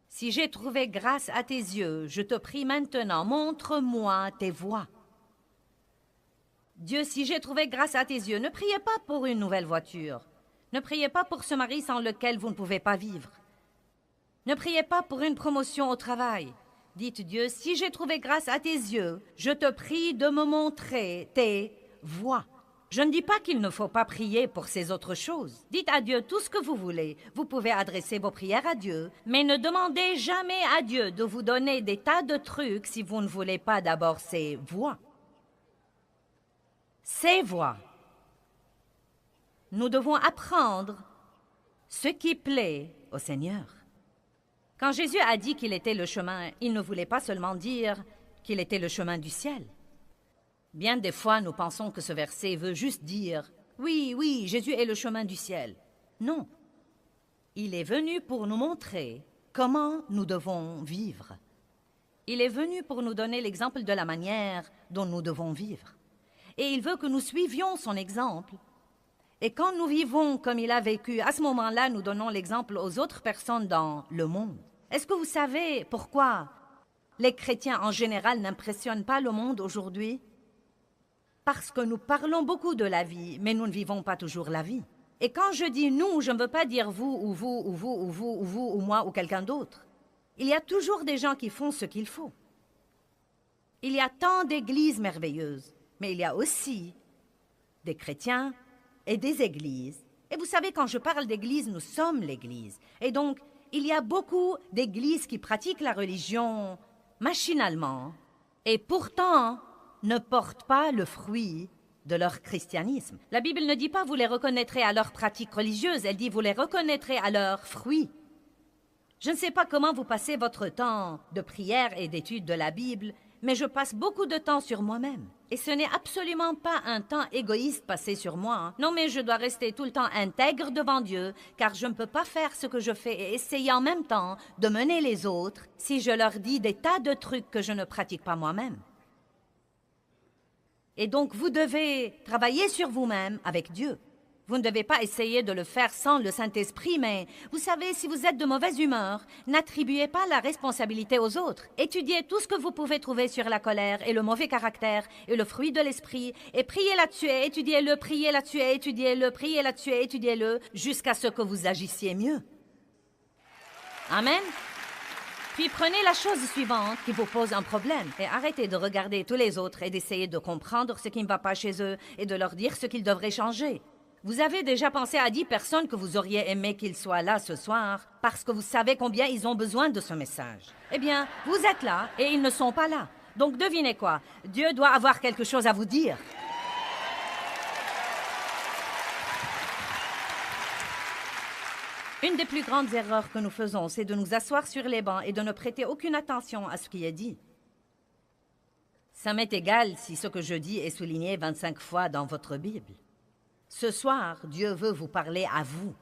si j'ai trouvé grâce à tes yeux, je te prie maintenant, montre-moi tes voies. Dieu, si j'ai trouvé grâce à tes yeux, ne priez pas pour une nouvelle voiture. Ne priez pas pour ce mari sans lequel vous ne pouvez pas vivre. Ne priez pas pour une promotion au travail. Dites Dieu, si j'ai trouvé grâce à tes yeux, je te prie de me montrer tes voies. Je ne dis pas qu'il ne faut pas prier pour ces autres choses. Dites à Dieu tout ce que vous voulez. Vous pouvez adresser vos prières à Dieu, mais ne demandez jamais à Dieu de vous donner des tas de trucs si vous ne voulez pas d'abord ses voies. Ses voies. Nous devons apprendre ce qui plaît au Seigneur. Quand Jésus a dit qu'il était le chemin, il ne voulait pas seulement dire qu'il était le chemin du ciel. Bien des fois, nous pensons que ce verset veut juste dire « Oui, oui, Jésus est le chemin du ciel ». Non. Il est venu pour nous montrer comment nous devons vivre. Il est venu pour nous donner l'exemple de la manière dont nous devons vivre. Et il veut que nous suivions son exemple. Et quand nous vivons comme il a vécu, à ce moment-là, nous donnons l'exemple aux autres personnes dans le monde. Est-ce que vous savez pourquoi les chrétiens en général n'impressionnent pas le monde aujourd'hui? Parce que nous parlons beaucoup de la vie, mais nous ne vivons pas toujours la vie. Et quand je dis « nous », je ne veux pas dire « vous » ou « vous » ou « vous » ou « vous » ou « vous » ou « moi » ou quelqu'un d'autre. Il y a toujours des gens qui font ce qu'il faut. Il y a tant d'églises merveilleuses, mais il y a aussi des chrétiens et des églises. Et vous savez, quand je parle d'église, nous sommes l'église. Et donc, il y a beaucoup d'églises qui pratiquent la religion machinalement et pourtant ne portent pas le fruit de leur christianisme. La Bible ne dit pas « vous les reconnaîtrez à leurs pratiques religieuses », elle dit « vous les reconnaîtrez à leurs fruits ». Je ne sais pas comment vous passez votre temps de prière et d'étude de la Bible, mais je passe beaucoup de temps sur moi-même. Et ce n'est absolument pas un temps égoïste passé sur moi. Non, mais je dois rester tout le temps intègre devant Dieu, car je ne peux pas faire ce que je fais et essayer en même temps de mener les autres si je leur dis des tas de trucs que je ne pratique pas moi-même. Et donc, vous devez travailler sur vous-même avec Dieu. Vous ne devez pas essayer de le faire sans le Saint-Esprit, mais vous savez, si vous êtes de mauvaise humeur, n'attribuez pas la responsabilité aux autres. Étudiez tout ce que vous pouvez trouver sur la colère et le mauvais caractère et le fruit de l'esprit, et priez là-dessus et étudiez-le, priez là-dessus et étudiez-le, priez là-dessus et étudiez-le, jusqu'à ce que vous agissiez mieux. Amen. Puis prenez la chose suivante qui vous pose un problème et arrêtez de regarder tous les autres et d'essayer de comprendre ce qui ne va pas chez eux et de leur dire ce qu'ils devraient changer. Vous avez déjà pensé à 10 personnes que vous auriez aimé qu'ils soient là ce soir parce que vous savez combien ils ont besoin de ce message. Eh bien, vous êtes là et ils ne sont pas là. Donc devinez quoi? Dieu doit avoir quelque chose à vous dire. Une des plus grandes erreurs que nous faisons, c'est de nous asseoir sur les bancs et de ne prêter aucune attention à ce qui est dit. Ça m'est égal si ce que je dis est souligné 25 fois dans votre Bible. Ce soir, Dieu veut vous parler à vous.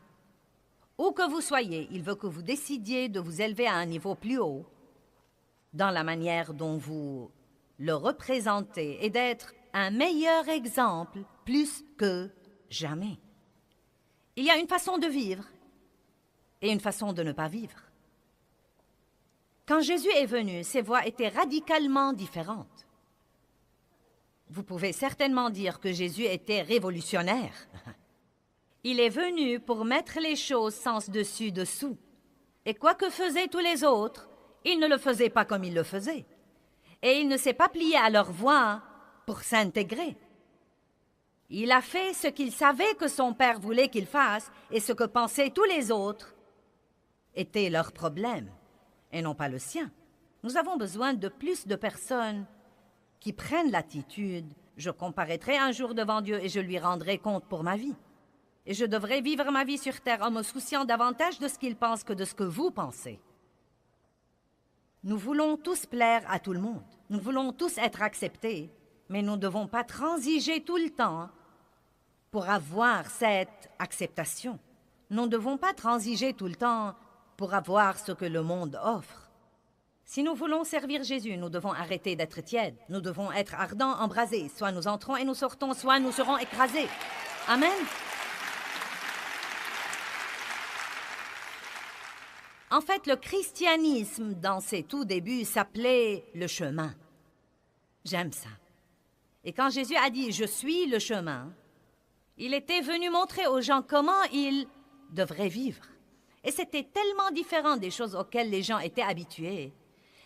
Où que vous soyez, il veut que vous décidiez de vous élever à un niveau plus haut dans la manière dont vous le représentez et d'être un meilleur exemple plus que jamais. Il y a une façon de vivre et une façon de ne pas vivre. Quand Jésus est venu, ses voies étaient radicalement différentes. Vous pouvez certainement dire que Jésus était révolutionnaire. Il est venu pour mettre les choses sens dessus dessous. Et quoi que faisaient tous les autres, il ne le faisait pas comme il le faisait. Et il ne s'est pas plié à leur voie pour s'intégrer. Il a fait ce qu'il savait que son Père voulait qu'il fasse, et ce que pensaient tous les autres était leur problème, et non pas le sien. Nous avons besoin de plus de personnes qui prennent l'attitude « Je comparaîtrai un jour devant Dieu et je lui rendrai compte pour ma vie. Et je devrais vivre ma vie sur terre en me souciant davantage de ce qu'il pense que de ce que vous pensez. » Nous voulons tous plaire à tout le monde. Nous voulons tous être acceptés, mais nous ne devons pas transiger tout le temps pour avoir cette acceptation. Nous ne devons pas transiger tout le temps pour avoir ce que le monde offre. Si nous voulons servir Jésus, nous devons arrêter d'être tièdes. Nous devons être ardents, embrasés. Soit nous entrons et nous sortons, soit nous serons écrasés. Amen. En fait, le christianisme, dans ses tout débuts, s'appelait le chemin. J'aime ça. Et quand Jésus a dit « Je suis le chemin », il était venu montrer aux gens comment ils devraient vivre. Et c'était tellement différent des choses auxquelles les gens étaient habitués.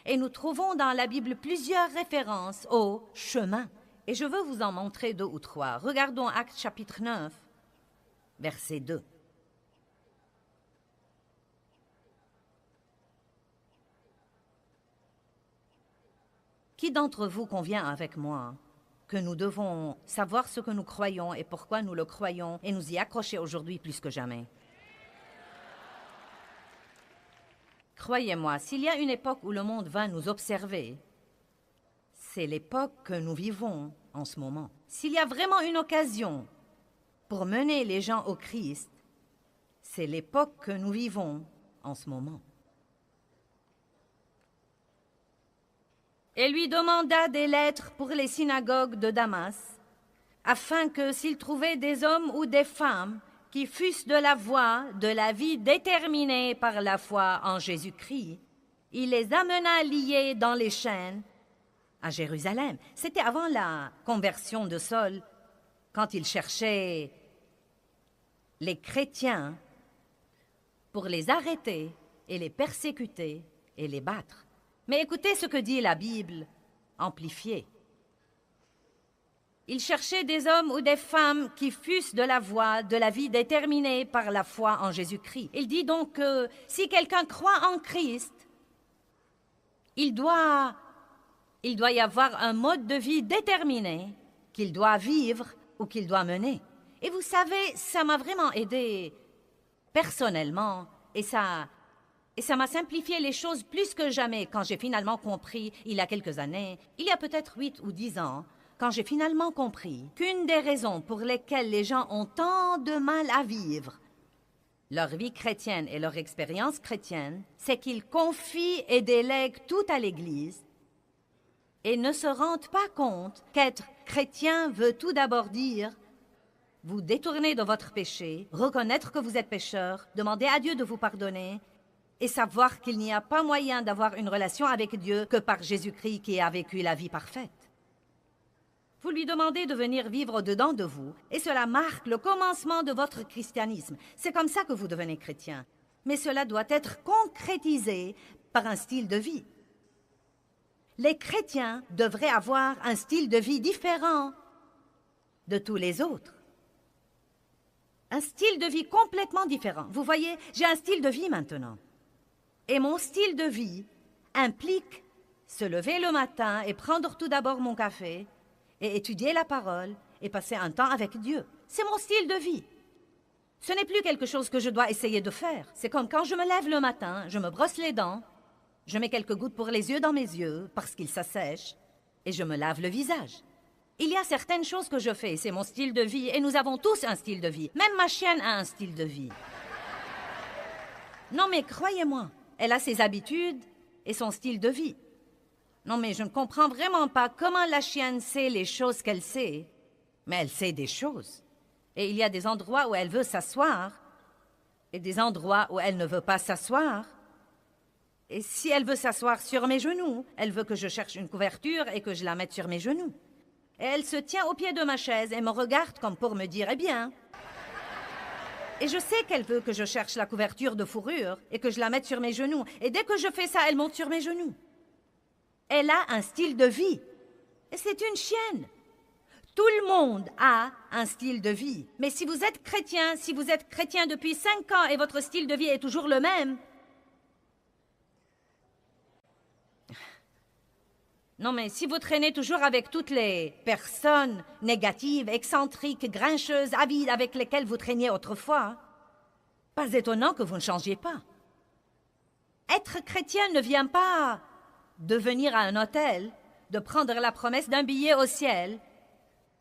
Et nous trouvons dans la Bible plusieurs références au chemin. Et je veux vous en montrer 2 ou 3. Regardons Actes chapitre 9, verset 2. Qui d'entre vous convient avec moi que nous devons savoir ce que nous croyons et pourquoi nous le croyons et nous y accrocher aujourd'hui plus que jamais? Croyez-moi, s'il y a une époque où le monde va nous observer, c'est l'époque que nous vivons en ce moment. S'il y a vraiment une occasion pour mener les gens au Christ, c'est l'époque que nous vivons en ce moment. Et lui demanda des lettres pour les synagogues de Damas, afin que s'il trouvait des hommes ou des femmes qui fussent de la voie de la vie déterminée par la foi en Jésus-Christ, il les amena liés dans les chaînes à Jérusalem. C'était avant la conversion de Saul, quand il cherchait les chrétiens pour les arrêter et les persécuter et les battre. Mais écoutez ce que dit la Bible amplifiée. Il cherchait des hommes ou des femmes qui fussent de la voie de la vie déterminée par la foi en Jésus-Christ. Il dit donc que si quelqu'un croit en Christ, il doit y avoir un mode de vie déterminé qu'il doit vivre ou qu'il doit mener. Et vous savez, ça m'a vraiment aidé personnellement et ça m'a simplifié les choses plus que jamais quand j'ai finalement compris, il y a quelques années, il y a peut-être 8 ou 10 ans, quand j'ai finalement compris qu'une des raisons pour lesquelles les gens ont tant de mal à vivre leur vie chrétienne et leur expérience chrétienne, c'est qu'ils confient et délèguent tout à l'Église et ne se rendent pas compte qu'être chrétien veut tout d'abord dire vous détourner de votre péché, reconnaître que vous êtes pécheur, demander à Dieu de vous pardonner et savoir qu'il n'y a pas moyen d'avoir une relation avec Dieu que par Jésus-Christ qui a vécu la vie parfaite. Vous lui demandez de venir vivre au-dedans de vous, et cela marque le commencement de votre christianisme. C'est comme ça que vous devenez chrétien. Mais cela doit être concrétisé par un style de vie. Les chrétiens devraient avoir un style de vie différent de tous les autres. Un style de vie complètement différent. Vous voyez, j'ai un style de vie maintenant. Et mon style de vie implique se lever le matin et prendre tout d'abord mon café, et étudier la parole et passer un temps avec Dieu. C'est mon style de vie. Ce n'est plus quelque chose que je dois essayer de faire. C'est comme quand je me lève le matin, je me brosse les dents, je mets quelques gouttes pour les yeux dans mes yeux parce qu'ils s'assèchent et je me lave le visage. Il y a certaines choses que je fais, c'est mon style de vie et nous avons tous un style de vie. Même ma chienne a un style de vie. Non mais croyez-moi, elle a ses habitudes et son style de vie. Non, mais je ne comprends vraiment pas comment la chienne sait les choses qu'elle sait. Mais elle sait des choses. Et il y a des endroits où elle veut s'asseoir et des endroits où elle ne veut pas s'asseoir. Et si elle veut s'asseoir sur mes genoux, elle veut que je cherche une couverture et que je la mette sur mes genoux. Et elle se tient au pied de ma chaise et me regarde comme pour me dire « Eh bien !» Et je sais qu'elle veut que je cherche la couverture de fourrure et que je la mette sur mes genoux. Et dès que je fais ça, elle monte sur mes genoux. Elle a un style de vie. Et c'est une chienne. Tout le monde a un style de vie. Mais si vous êtes chrétien depuis 5 ans et votre style de vie est toujours le même... Non, mais si vous traînez toujours avec toutes les personnes négatives, excentriques, grincheuses, avides avec lesquelles vous traîniez autrefois, pas étonnant que vous ne changiez pas. Être chrétien ne vient pas de venir à un hôtel, de prendre la promesse d'un billet au ciel,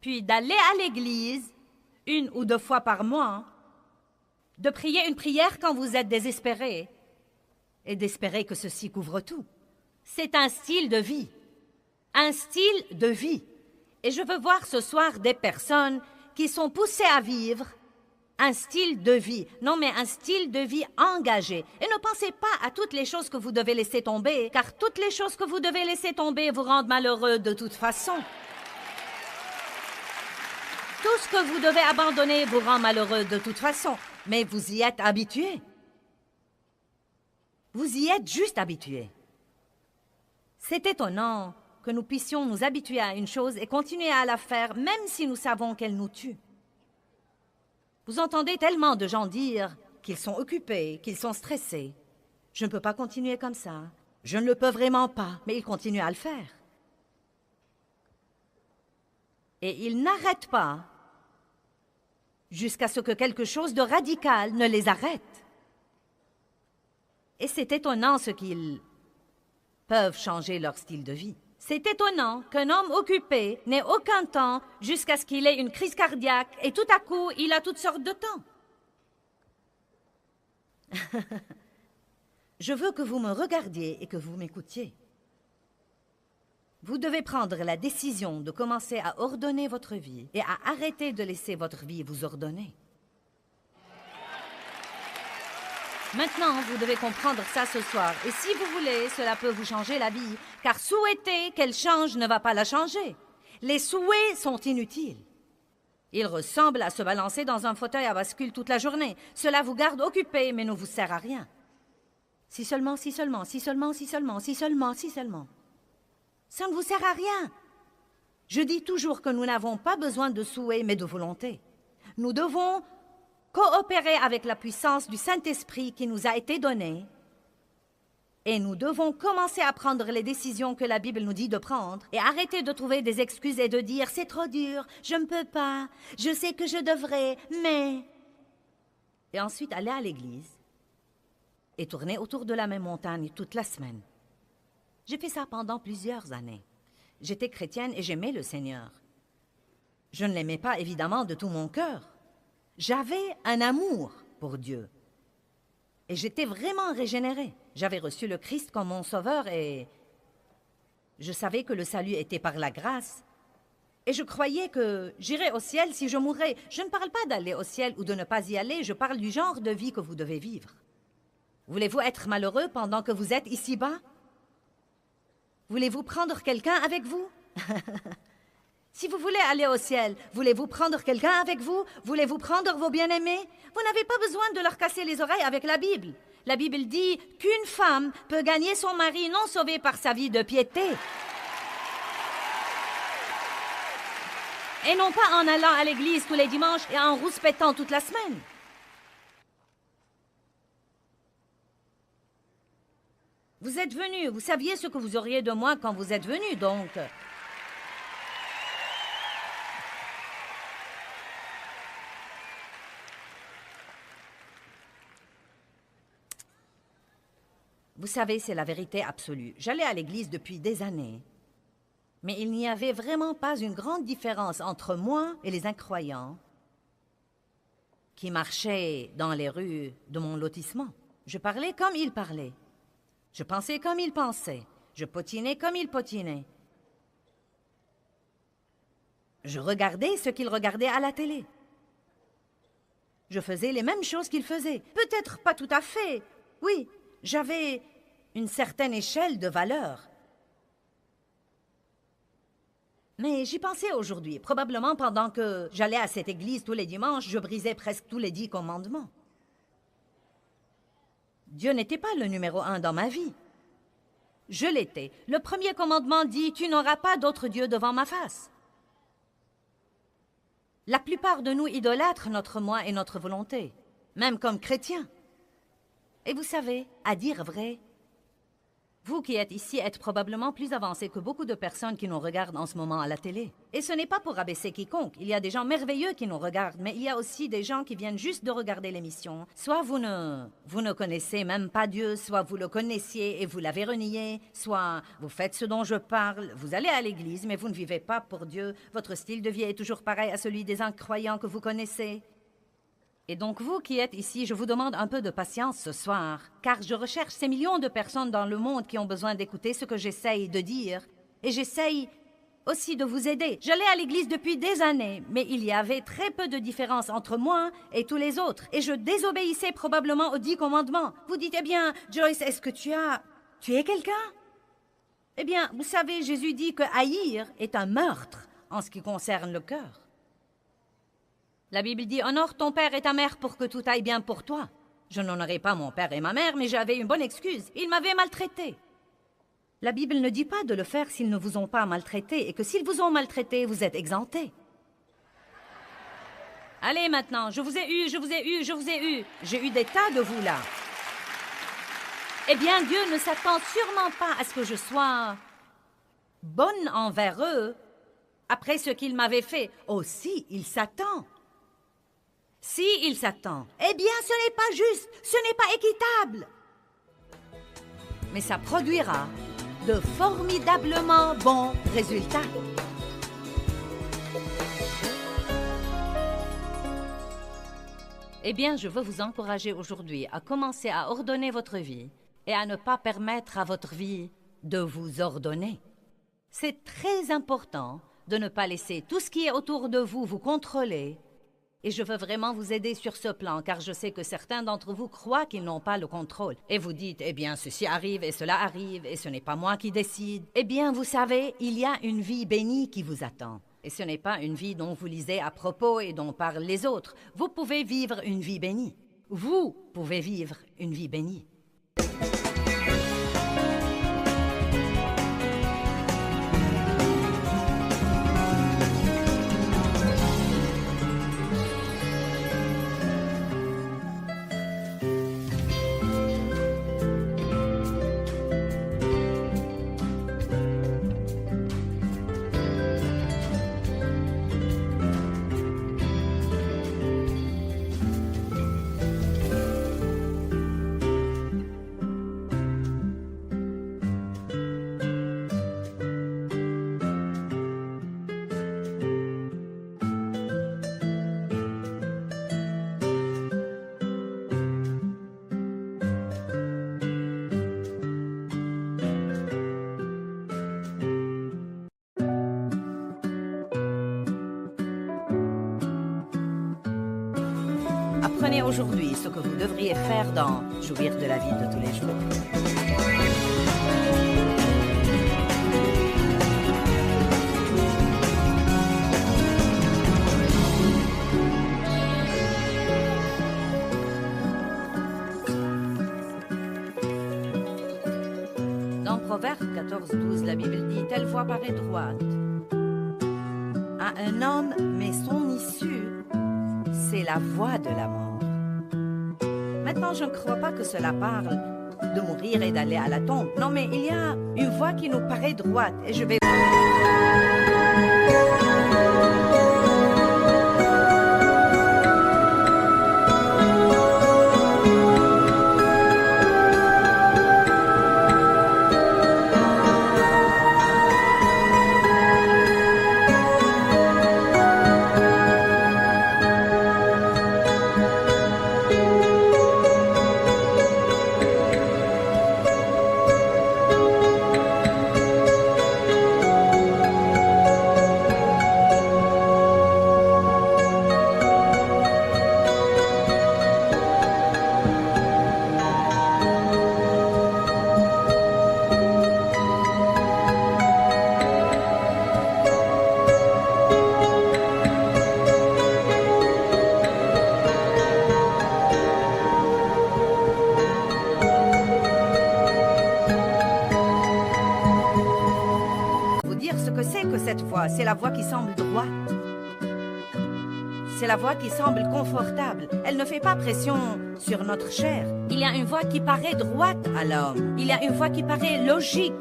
puis d'aller à l'église 1 ou 2 fois par mois, de prier une prière quand vous êtes désespéré et d'espérer que ceci couvre tout. C'est un style de vie. Un style de vie. Et je veux voir ce soir des personnes qui sont poussées à vivre un style de vie. Non, mais un style de vie engagé. Et ne pensez pas à toutes les choses que vous devez laisser tomber, car toutes les choses que vous devez laisser tomber vous rendent malheureux de toute façon. Tout ce que vous devez abandonner vous rend malheureux de toute façon, mais vous y êtes habitué. Vous y êtes juste habitué. C'est étonnant que nous puissions nous habituer à une chose et continuer à la faire, même si nous savons qu'elle nous tue. Vous entendez tellement de gens dire qu'ils sont occupés, qu'ils sont stressés. Je ne peux pas continuer comme ça. Je ne le peux vraiment pas, mais ils continuent à le faire. Et ils n'arrêtent pas jusqu'à ce que quelque chose de radical ne les arrête. Et c'est étonnant ce qu'ils peuvent changer leur style de vie. C'est étonnant qu'un homme occupé n'ait aucun temps jusqu'à ce qu'il ait une crise cardiaque et tout à coup, il a toutes sortes de temps. Je veux que vous me regardiez et que vous m'écoutiez. Vous devez prendre la décision de commencer à ordonner votre vie et à arrêter de laisser votre vie vous ordonner. Maintenant, vous devez comprendre ça ce soir. Et si vous voulez, cela peut vous changer la vie, car souhaiter qu'elle change ne va pas la changer. Les souhaits sont inutiles. Ils ressemblent à se balancer dans un fauteuil à bascule toute la journée. Cela vous garde occupé, mais ne vous sert à rien. Si seulement, si seulement, si seulement, si seulement, si seulement, si seulement. Ça ne vous sert à rien. Je dis toujours que nous n'avons pas besoin de souhaits, mais de volonté. Nous devons coopérer avec la puissance du Saint-Esprit qui nous a été donnée. Et nous devons commencer à prendre les décisions que la Bible nous dit de prendre et arrêter de trouver des excuses et de dire « c'est trop dur, je ne peux pas, je sais que je devrais, mais… » Et ensuite aller à l'église et tourner autour de la même montagne toute la semaine. J'ai fait ça pendant plusieurs années. J'étais chrétienne et j'aimais le Seigneur. Je ne l'aimais pas évidemment de tout mon cœur. J'avais un amour pour Dieu. Et j'étais vraiment régénérée. J'avais reçu le Christ comme mon sauveur et je savais que le salut était par la grâce. Et je croyais que j'irais au ciel si je mourrais. Je ne parle pas d'aller au ciel ou de ne pas y aller, je parle du genre de vie que vous devez vivre. Voulez-vous être malheureux pendant que vous êtes ici-bas? Voulez-vous prendre quelqu'un avec vous? Si vous voulez aller au ciel, voulez-vous prendre quelqu'un avec vous? Voulez-vous prendre vos bien-aimés? Vous n'avez pas besoin de leur casser les oreilles avec la Bible. La Bible dit qu'une femme peut gagner son mari non sauvé par sa vie de piété. Et non pas en allant à l'église tous les dimanches et en rouspétant toute la semaine. Vous êtes venu, vous saviez ce que vous auriez de moi quand vous êtes venu, donc… Vous savez, c'est la vérité absolue. J'allais à l'église depuis des années, mais il n'y avait vraiment pas une grande différence entre moi et les incroyants qui marchaient dans les rues de mon lotissement. Je parlais comme ils parlaient. Je pensais comme ils pensaient. Je potinais comme ils potinaient. Je regardais ce qu'ils regardaient à la télé. Je faisais les mêmes choses qu'ils faisaient. Peut-être pas tout à fait. Oui, j'avais une certaine échelle de valeur. Mais j'y pensais aujourd'hui. Probablement pendant que j'allais à cette église tous les dimanches, je brisais presque tous les 10 commandements. Dieu n'était pas le numéro 1 dans ma vie. Je l'étais. Le premier commandement dit « Tu n'auras pas d'autre Dieu devant ma face ». La plupart de nous idolâtrent notre moi et notre volonté, même comme chrétiens. Et vous savez, à dire vrai, vous qui êtes ici êtes probablement plus avancés que beaucoup de personnes qui nous regardent en ce moment à la télé. Et ce n'est pas pour abaisser quiconque. Il y a des gens merveilleux qui nous regardent, mais il y a aussi des gens qui viennent juste de regarder l'émission. Soit vous ne connaissez même pas Dieu, soit vous le connaissiez et vous l'avez renié, soit vous faites ce dont je parle, vous allez à l'église, mais vous ne vivez pas pour Dieu. Votre style de vie est toujours pareil à celui des incroyants que vous connaissez. Et donc vous qui êtes ici, je vous demande un peu de patience ce soir, car je recherche ces millions de personnes dans le monde qui ont besoin d'écouter ce que j'essaye de dire, et j'essaye aussi de vous aider. J'allais à l'église depuis des années, mais il y avait très peu de différence entre moi et tous les autres, et je désobéissais probablement aux 10 commandements. Vous dites, eh bien, Joyce, est-ce que tu es quelqu'un? Eh bien, vous savez, Jésus dit que haïr est un meurtre en ce qui concerne le cœur. La Bible dit « Honore ton père et ta mère pour que tout aille bien pour toi ». Je n'honorais pas mon père et ma mère, mais j'avais une bonne excuse. Ils m'avaient maltraité. La Bible ne dit pas de le faire s'ils ne vous ont pas maltraité et que s'ils vous ont maltraité, vous êtes exempté. Allez maintenant, je vous ai eu, je vous ai eu, je vous ai eu. J'ai eu des tas de vous là. Eh bien, Dieu ne s'attend sûrement pas à ce que je sois bonne envers eux après ce qu'ils m'avaient fait. Aussi, il s'attend. Si il s'attend, eh bien, ce n'est pas juste, ce n'est pas équitable. Mais ça produira de formidablement bons résultats. Eh bien, je veux vous encourager aujourd'hui à commencer à ordonner votre vie et à ne pas permettre à votre vie de vous ordonner. C'est très important de ne pas laisser tout ce qui est autour de vous vous contrôler. Et je veux vraiment vous aider sur ce plan, car je sais que certains d'entre vous croient qu'ils n'ont pas le contrôle. Et vous dites, eh bien, ceci arrive et cela arrive, et ce n'est pas moi qui décide. Eh bien, vous savez, il y a une vie bénie qui vous attend. Et ce n'est pas une vie dont vous lisez à propos et dont parlent les autres. Vous pouvez vivre une vie bénie. Vous pouvez vivre une vie bénie. Apprenez aujourd'hui ce que vous devriez faire dans Jouir de la vie de tous les jours. Dans Proverbe 14:12, la Bible dit « Telle voie paraît droite à un homme, mais son issue, c'est la voie de la mort. » Maintenant, je ne crois pas que cela parle de mourir et d'aller à la tombe. Non, mais il y a une voie qui nous paraît droite et je vais... Cette voie, c'est la voie qui semble droite. C'est la voie qui semble confortable. Elle ne fait pas pression sur notre chair. Il y a une voie qui paraît droite à l'homme. Il y a une voie qui paraît logique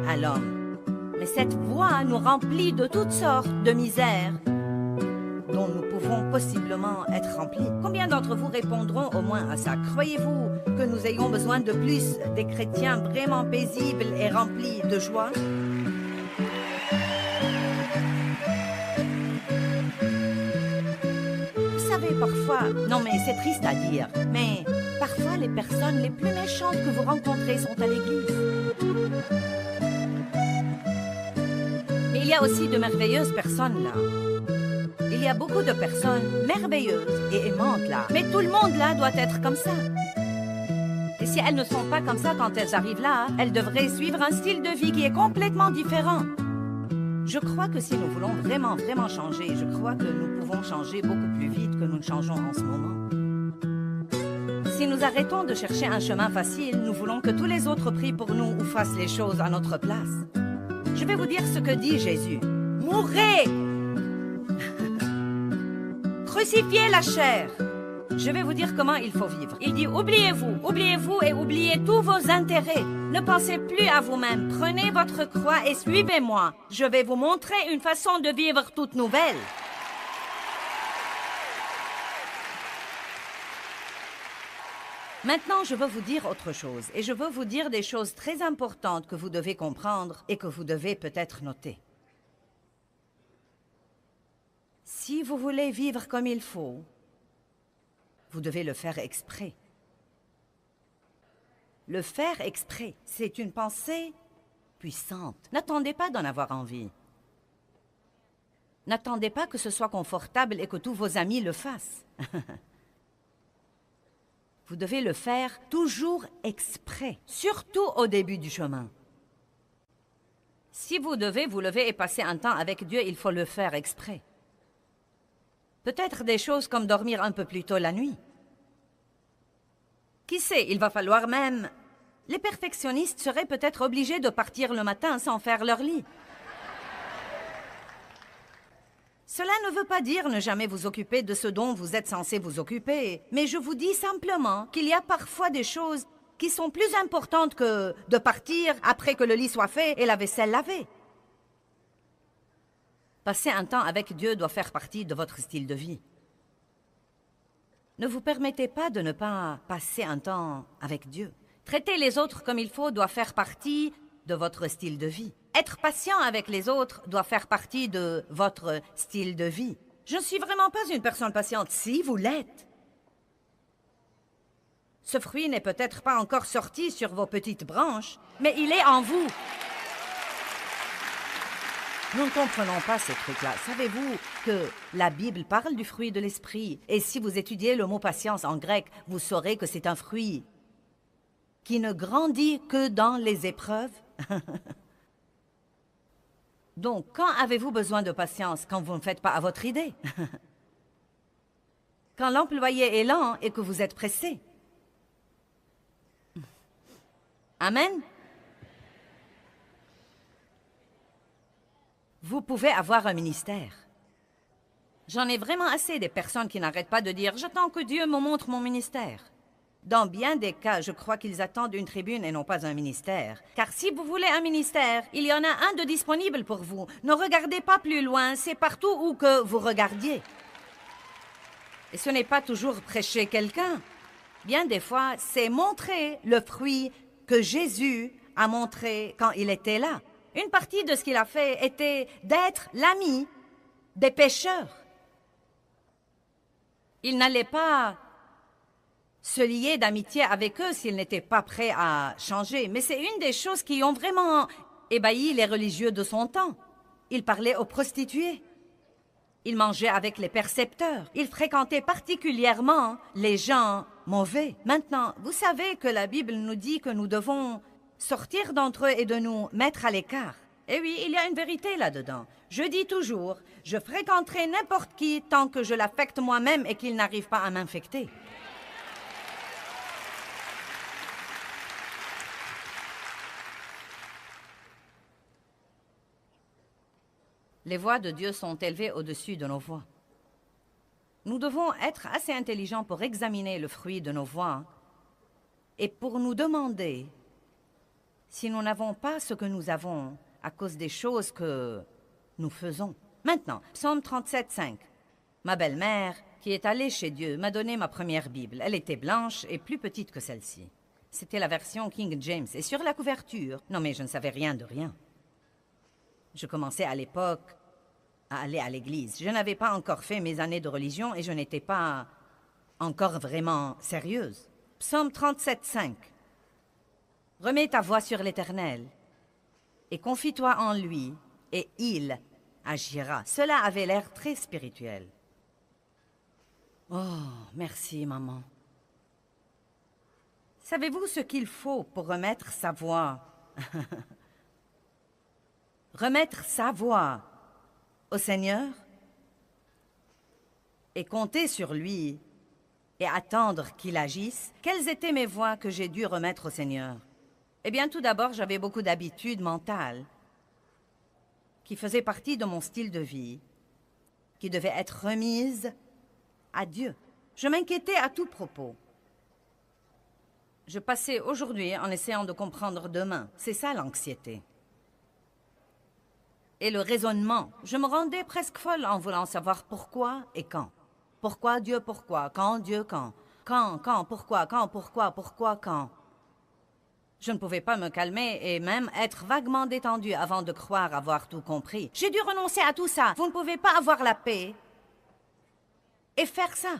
à l'homme. Mais cette voie nous remplit de toutes sortes de misères dont nous pouvons possiblement être remplis. Combien d'entre vous répondront au moins à ça? Croyez-vous que nous ayons besoin de plus des chrétiens vraiment paisibles et remplis de joie? Parfois, non mais c'est triste à dire, mais parfois les personnes les plus méchantes que vous rencontrez sont à l'église. Mais il y a aussi de merveilleuses personnes là. Il y a beaucoup de personnes merveilleuses et aimantes là. Mais tout le monde là doit être comme ça. Et si elles ne sont pas comme ça quand elles arrivent là, elles devraient suivre un style de vie qui est complètement différent. Je crois que si nous voulons vraiment changer, je crois que nous pouvons changer beaucoup plus vite que nous ne changeons en ce moment. Si nous arrêtons de chercher un chemin facile, nous voulons que tous les autres prient pour nous ou fassent les choses à notre place. Je vais vous dire ce que dit Jésus. Mourrez! Crucifiez la chair. Je vais vous dire comment il faut vivre. Il dit, oubliez-vous et oubliez tous vos intérêts. Ne pensez plus à vous-même. Prenez votre croix et suivez-moi. Je vais vous montrer une façon de vivre toute nouvelle. Maintenant, je veux vous dire autre chose. Et je veux vous dire des choses très importantes que vous devez comprendre et que vous devez peut-être noter. Si vous voulez vivre comme il faut, vous devez le faire exprès. Le faire exprès, c'est une pensée puissante. N'attendez pas d'en avoir envie. N'attendez pas que ce soit confortable et que tous vos amis le fassent. Vous devez le faire toujours exprès, surtout au début du chemin. Si vous devez vous lever et passer un temps avec Dieu, il faut le faire exprès. Peut-être des choses comme dormir un peu plus tôt la nuit. Qui sait, il va falloir même... Les perfectionnistes seraient peut-être obligés de partir le matin sans faire leur lit. Cela ne veut pas dire ne jamais vous occuper de ce dont vous êtes censé vous occuper, mais je vous dis simplement qu'il y a parfois des choses qui sont plus importantes que de partir après que le lit soit fait et la vaisselle lavée. Passer un temps avec Dieu doit faire partie de votre style de vie. Ne vous permettez pas de ne pas passer un temps avec Dieu. Traiter les autres comme il faut doit faire partie de votre style de vie. Être patient avec les autres doit faire partie de votre style de vie. Je ne suis vraiment pas une personne patiente, si vous l'êtes. Ce fruit n'est peut-être pas encore sorti sur vos petites branches, mais il est en vous. Nous ne comprenons pas ces trucs-là. Savez-vous que la Bible parle du fruit de l'esprit? Et si vous étudiez le mot patience en grec, vous saurez que c'est un fruit qui ne grandit que dans les épreuves. Donc, quand avez-vous besoin de patience? Quand vous ne faites pas à votre idée. Quand l'employé est lent et que vous êtes pressé. Amen? Vous pouvez avoir un ministère. J'en ai vraiment assez des personnes qui n'arrêtent pas de dire « J'attends que Dieu me montre mon ministère ». Dans bien des cas, je crois qu'ils attendent une tribune et non pas un ministère. Car si vous voulez un ministère, il y en a un de disponible pour vous. Ne regardez pas plus loin, c'est partout où que vous regardiez. Et ce n'est pas toujours prêcher quelqu'un. Bien des fois, c'est montrer le fruit que Jésus a montré quand il était là. Une partie de ce qu'il a fait était d'être l'ami des pécheurs. Il n'allait pas se lier d'amitié avec eux s'ils n'étaient pas prêts à changer. Mais c'est une des choses qui ont vraiment ébahi les religieux de son temps. Il parlait aux prostituées. Il mangeait avec les percepteurs. Il fréquentait particulièrement les gens mauvais. Maintenant, vous savez que la Bible nous dit que nous devons sortir d'entre eux et de nous mettre à l'écart. Et oui, il y a une vérité là-dedans. Je dis toujours, je fréquenterai n'importe qui tant que je l'affecte moi-même et qu'il n'arrive pas à m'infecter. Les voix de Dieu sont élevées au-dessus de nos voix. Nous devons être assez intelligents pour examiner le fruit de nos voix et pour nous demander si nous n'avons pas ce que nous avons à cause des choses que nous faisons. Maintenant, Psaume 37, 5. Ma belle-mère, qui est allée chez Dieu, m'a donné ma première Bible. Elle était blanche et plus petite que celle-ci. C'était la version King James. Et sur la couverture, non mais je ne savais rien de rien. Je commençais à l'époque à aller à l'église. Je n'avais pas encore fait mes années de religion et je n'étais pas encore vraiment sérieuse. Psaume 37, 5. Remets ta voix sur l'Éternel et confie-toi en lui et il agira. Cela avait l'air très spirituel. Oh, merci, maman. Savez-vous ce qu'il faut pour remettre sa voix? Remettre sa voix au Seigneur et compter sur lui et attendre qu'il agisse, quelles étaient mes voies que j'ai dû remettre au Seigneur? Eh bien, tout d'abord, j'avais beaucoup d'habitudes mentales qui faisaient partie de mon style de vie, qui devaient être remises à Dieu. Je m'inquiétais à tout propos. Je passais aujourd'hui en essayant de comprendre demain. C'est ça l'anxiété. Et le raisonnement. Je me rendais presque folle en voulant savoir pourquoi et quand. Pourquoi Dieu, pourquoi? Quand Dieu, quand? Quand, pourquoi, quand? Je ne pouvais pas me calmer et même être vaguement détendue avant de croire avoir tout compris. J'ai dû renoncer à tout ça. Vous ne pouvez pas avoir la paix et faire ça.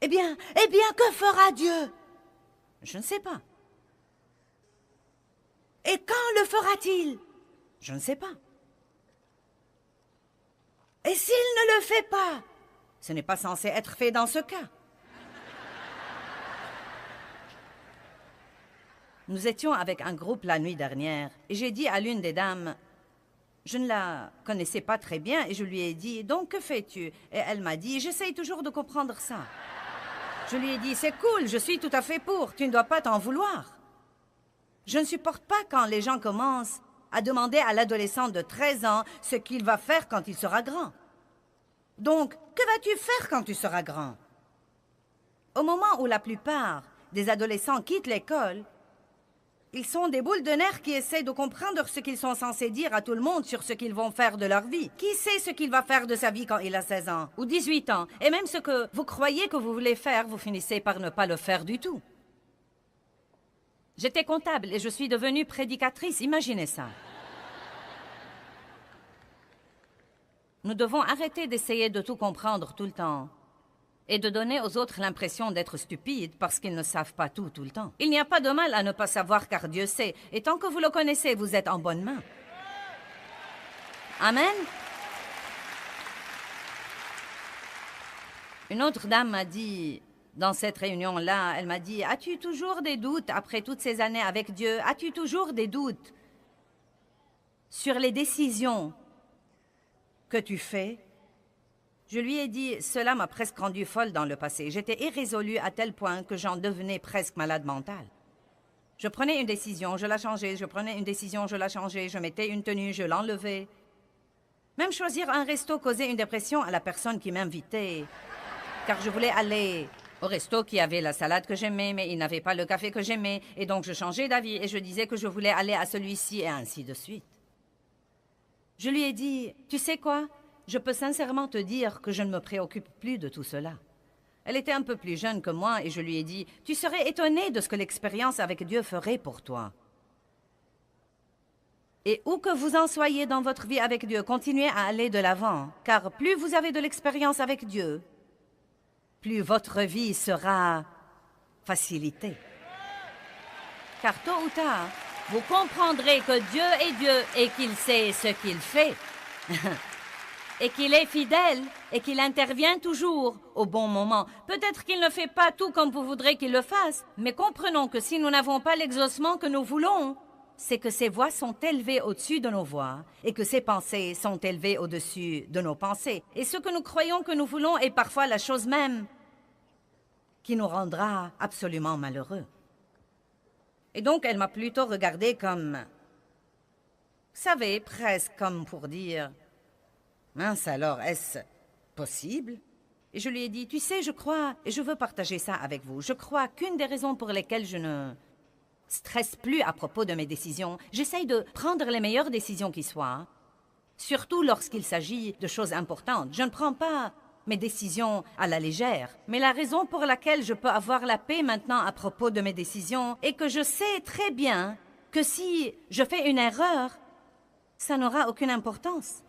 Eh bien, que fera Dieu? Je ne sais pas. Et quand le fera-t-il? Je ne sais pas. Et s'il ne le fait pas? Ce n'est pas censé être fait dans ce cas. Nous étions avec un groupe la nuit dernière et j'ai dit à l'une des dames, je ne la connaissais pas très bien et je lui ai dit, donc que fais-tu? Et elle m'a dit, j'essaye toujours de comprendre ça. Je lui ai dit, c'est cool, je suis tout à fait pour, tu ne dois pas t'en vouloir. Je ne supporte pas quand les gens commencent à demander à l'adolescent de 13 ans ce qu'il va faire quand il sera grand. Donc, que vas-tu faire quand tu seras grand? Au moment où la plupart des adolescents quittent l'école, ils sont des boules de nerfs qui essaient de comprendre ce qu'ils sont censés dire à tout le monde sur ce qu'ils vont faire de leur vie. Qui sait ce qu'il va faire de sa vie quand il a 16 ans ou 18 ans? Et même ce que vous croyez que vous voulez faire, vous finissez par ne pas le faire du tout. J'étais comptable et je suis devenue prédicatrice, imaginez ça. Nous devons arrêter d'essayer de tout comprendre tout le temps et de donner aux autres l'impression d'être stupides parce qu'ils ne savent pas tout le temps. Il n'y a pas de mal à ne pas savoir car Dieu sait. Et tant que vous le connaissez, vous êtes en bonne main. Amen. Une autre dame m'a dit, dans cette réunion-là, elle m'a dit, as-tu toujours des doutes après toutes ces années avec Dieu? As-tu toujours des doutes sur les décisions que tu fais? Je lui ai dit, cela m'a presque rendue folle dans le passé. J'étais irrésolue à tel point que j'en devenais presque malade mentale. Je prenais une décision, je la changeais, je prenais une décision, je la changeais, je mettais une tenue, je l'enlevais. Même choisir un resto causait une dépression à la personne qui m'invitait, car je voulais aller au resto qui avait la salade que j'aimais, mais il n'avait pas le café que j'aimais, et donc je changeais d'avis et je disais que je voulais aller à celui-ci et ainsi de suite. Je lui ai dit, tu sais quoi? Je peux sincèrement te dire que je ne me préoccupe plus de tout cela. Elle était un peu plus jeune que moi et je lui ai dit, tu serais étonnée de ce que l'expérience avec Dieu ferait pour toi. Et où que vous en soyez dans votre vie avec Dieu, continuez à aller de l'avant, car plus vous avez de l'expérience avec Dieu, plus votre vie sera facilitée. Car tôt ou tard, vous comprendrez que Dieu est Dieu et qu'il sait ce qu'il fait. Et qu'il est fidèle et qu'il intervient toujours au bon moment. Peut-être qu'il ne fait pas tout comme vous voudrez qu'il le fasse, mais comprenons que si nous n'avons pas l'exaucement que nous voulons, c'est que ses voies sont élevées au-dessus de nos voies et que ses pensées sont élevées au-dessus de nos pensées. Et ce que nous croyons que nous voulons est parfois la chose même qui nous rendra absolument malheureux. Et donc, elle m'a plutôt regardé comme, vous savez, presque comme pour dire, mince alors, est-ce possible? Et je lui ai dit, tu sais, je crois, et je veux partager ça avec vous, je crois qu'une des raisons pour lesquelles je ne stresse plus à propos de mes décisions, j'essaye de prendre les meilleures décisions qui soient, surtout lorsqu'il s'agit de choses importantes. Je ne prends pas mes décisions à la légère, mais la raison pour laquelle je peux avoir la paix maintenant à propos de mes décisions est que je sais très bien que si je fais une erreur, ça n'aura aucune importance.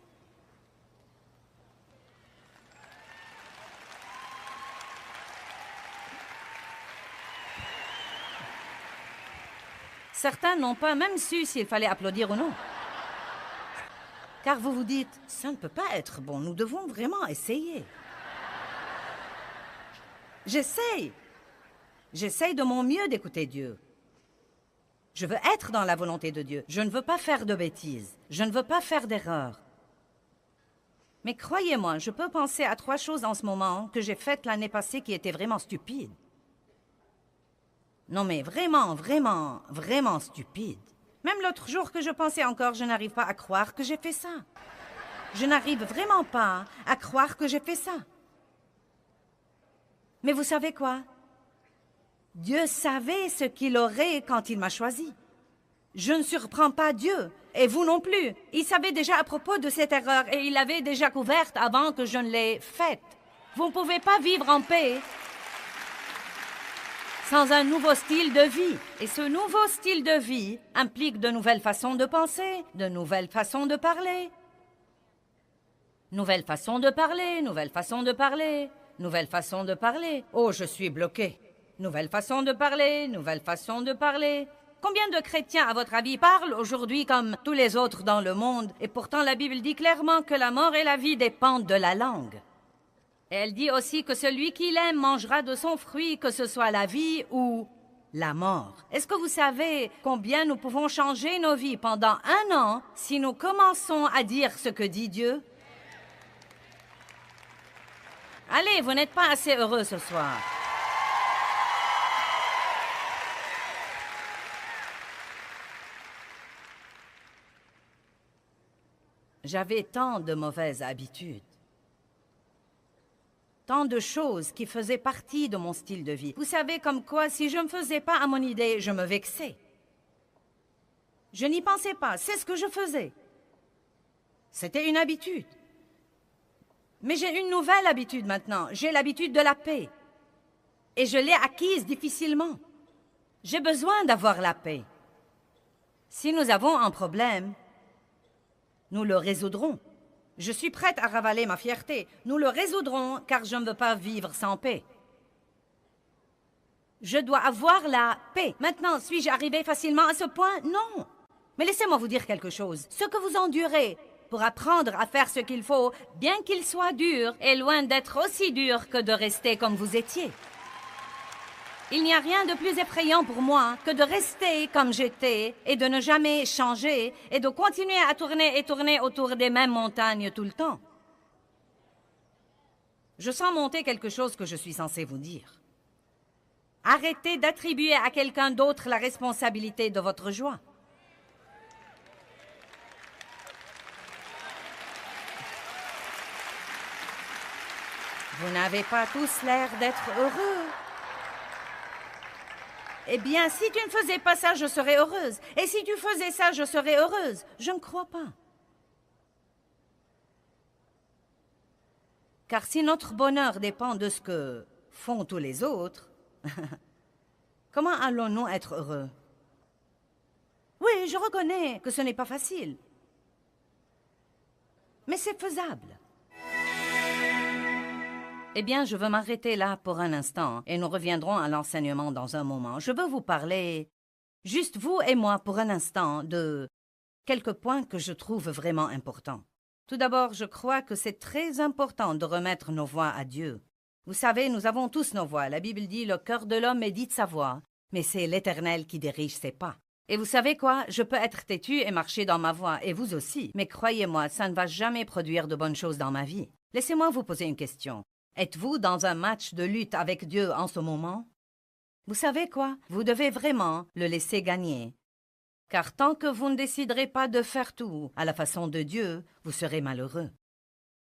Certains n'ont pas même su s'il fallait applaudir ou non. Car vous vous dites, ça ne peut pas être bon, nous devons vraiment essayer. J'essaye de mon mieux d'écouter Dieu. Je veux être dans la volonté de Dieu. Je ne veux pas faire de bêtises. Je ne veux pas faire d'erreurs. Mais croyez-moi, je peux penser à 3 choses en ce moment que j'ai faites l'année passée qui étaient vraiment stupides. Non mais vraiment, vraiment, vraiment stupides. Même l'autre jour que je pensais encore, je n'arrive pas à croire que j'ai fait ça. Je n'arrive vraiment pas à croire que j'ai fait ça. Mais vous savez quoi? Dieu savait ce qu'il aurait quand il m'a choisi. Je ne surprends pas Dieu, et vous non plus. Il savait déjà à propos de cette erreur, et il l'avait déjà couverte avant que je ne l'ai faite. Vous ne pouvez pas vivre en paix sans un nouveau style de vie. Et ce nouveau style de vie implique de nouvelles façons de penser, de nouvelles façons de parler. Nouvelle façon de parler, nouvelle façon de parler, nouvelle façon de parler. Oh, je suis bloqué. Nouvelle façon de parler, nouvelle façon de parler. Combien de chrétiens, à votre avis, parlent aujourd'hui comme tous les autres dans le monde? Et pourtant, la Bible dit clairement que la mort et la vie dépendent de la langue. Et elle dit aussi que celui qui l'aime mangera de son fruit, que ce soit la vie ou la mort. Est-ce que vous savez combien nous pouvons changer nos vies pendant 1 an si nous commençons à dire ce que dit Dieu? Allez, vous n'êtes pas assez heureux ce soir. J'avais tant de mauvaises habitudes. Tant de choses qui faisaient partie de mon style de vie. Vous savez comme quoi, si je ne me faisais pas à mon idée, je me vexais. Je n'y pensais pas, c'est ce que je faisais. C'était une habitude. Mais j'ai une nouvelle habitude maintenant. J'ai l'habitude de la paix. Et je l'ai acquise difficilement. J'ai besoin d'avoir la paix. Si nous avons un problème, nous le résoudrons. Je suis prête à ravaler ma fierté. Nous le résoudrons car je ne veux pas vivre sans paix. Je dois avoir la paix. Maintenant, suis-je arrivé facilement à ce point? Non. Mais laissez-moi vous dire quelque chose. Ce que vous endurez pour apprendre à faire ce qu'il faut, bien qu'il soit dur, est loin d'être aussi dur que de rester comme vous étiez. Il n'y a rien de plus effrayant pour moi que de rester comme j'étais et de ne jamais changer et de continuer à tourner et tourner autour des mêmes montagnes tout le temps. Je sens monter quelque chose que je suis censé vous dire. Arrêtez d'attribuer à quelqu'un d'autre la responsabilité de votre joie. Vous n'avez pas tous l'air d'être heureux. Eh bien, si tu ne faisais pas ça, je serais heureuse. Et si tu faisais ça, je serais heureuse. Je ne crois pas. Car si notre bonheur dépend de ce que font tous les autres, comment allons-nous être heureux? Oui, je reconnais que ce n'est pas facile. Mais c'est faisable. Eh bien, je veux m'arrêter là pour un instant et nous reviendrons à l'enseignement dans un moment. Je veux vous parler, juste vous et moi pour un instant, de quelques points que je trouve vraiment importants. Tout d'abord, je crois que c'est très important de remettre nos voix à Dieu. Vous savez, nous avons tous nos voix. La Bible dit « Le cœur de l'homme est dit de sa voix, mais c'est l'Éternel qui dirige ses pas. » Et vous savez quoi? Je peux être têtu et marcher dans ma voie, et vous aussi. Mais croyez-moi, ça ne va jamais produire de bonnes choses dans ma vie. Laissez-moi vous poser une question. Êtes-vous dans un match de lutte avec Dieu en ce moment? Vous savez quoi? Vous devez vraiment le laisser gagner. Car tant que vous ne déciderez pas de faire tout à la façon de Dieu, vous serez malheureux.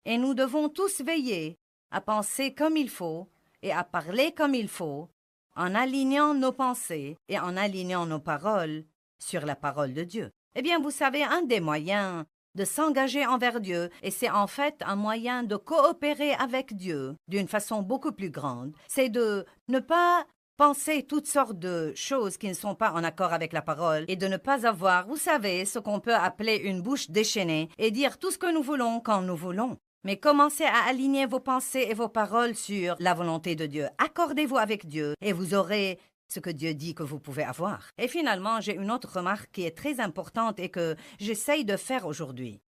Et nous devons tous veiller à penser comme il faut et à parler comme il faut, en alignant nos pensées et en alignant nos paroles sur la parole de Dieu. Eh bien, vous savez, un des moyens de s'engager envers Dieu, et c'est en fait un moyen de coopérer avec Dieu d'une façon beaucoup plus grande, c'est de ne pas penser toutes sortes de choses qui ne sont pas en accord avec la parole et de ne pas avoir, vous savez, ce qu'on peut appeler une bouche déchaînée et dire tout ce que nous voulons quand nous voulons. Mais commencez à aligner vos pensées et vos paroles sur la volonté de Dieu. Accordez-vous avec Dieu et vous aurez ce que Dieu dit que vous pouvez avoir. Et finalement, j'ai une autre remarque qui est très importante et que j'essaye de faire aujourd'hui.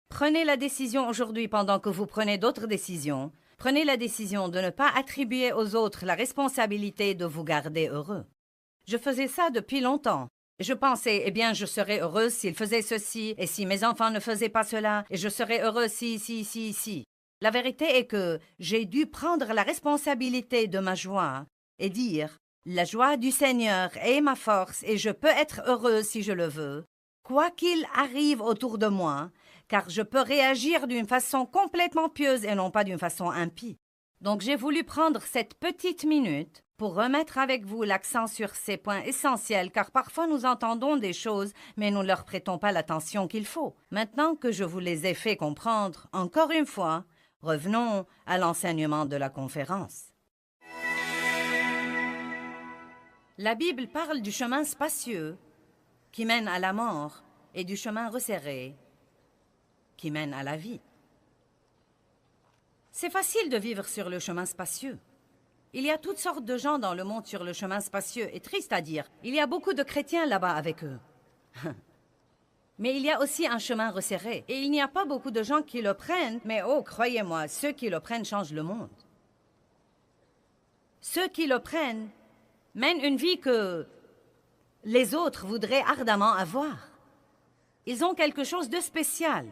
Prenez la décision aujourd'hui pendant que vous prenez d'autres décisions. Prenez la décision de ne pas attribuer aux autres la responsabilité de vous garder heureux. Je faisais ça depuis longtemps. Je pensais, eh bien, je serais heureuse s'il faisait ceci, et si mes enfants ne faisaient pas cela, et je serais heureuse si. La vérité est que j'ai dû prendre la responsabilité de ma joie et dire, la joie du Seigneur est ma force et je peux être heureuse si je le veux, quoi qu'il arrive autour de moi, car je peux réagir d'une façon complètement pieuse et non pas d'une façon impie. Donc j'ai voulu prendre cette petite minute pour remettre avec vous l'accent sur ces points essentiels, car parfois nous entendons des choses, mais nous ne leur prêtons pas l'attention qu'il faut. Maintenant que je vous les ai fait comprendre, encore une fois, revenons à l'enseignement de la conférence. La Bible parle du chemin spacieux qui mène à la mort et du chemin resserré qui mène à la vie. C'est facile de vivre sur le chemin spacieux. Il y a toutes sortes de gens dans le monde sur le chemin spacieux, et triste à dire, il y a beaucoup de chrétiens là-bas avec eux. Mais il y a aussi un chemin resserré, et il n'y a pas beaucoup de gens qui le prennent, mais oh, croyez-moi, ceux qui le prennent changent le monde. Ceux qui le prennent mènent une vie que les autres voudraient ardemment avoir. Ils ont quelque chose de spécial,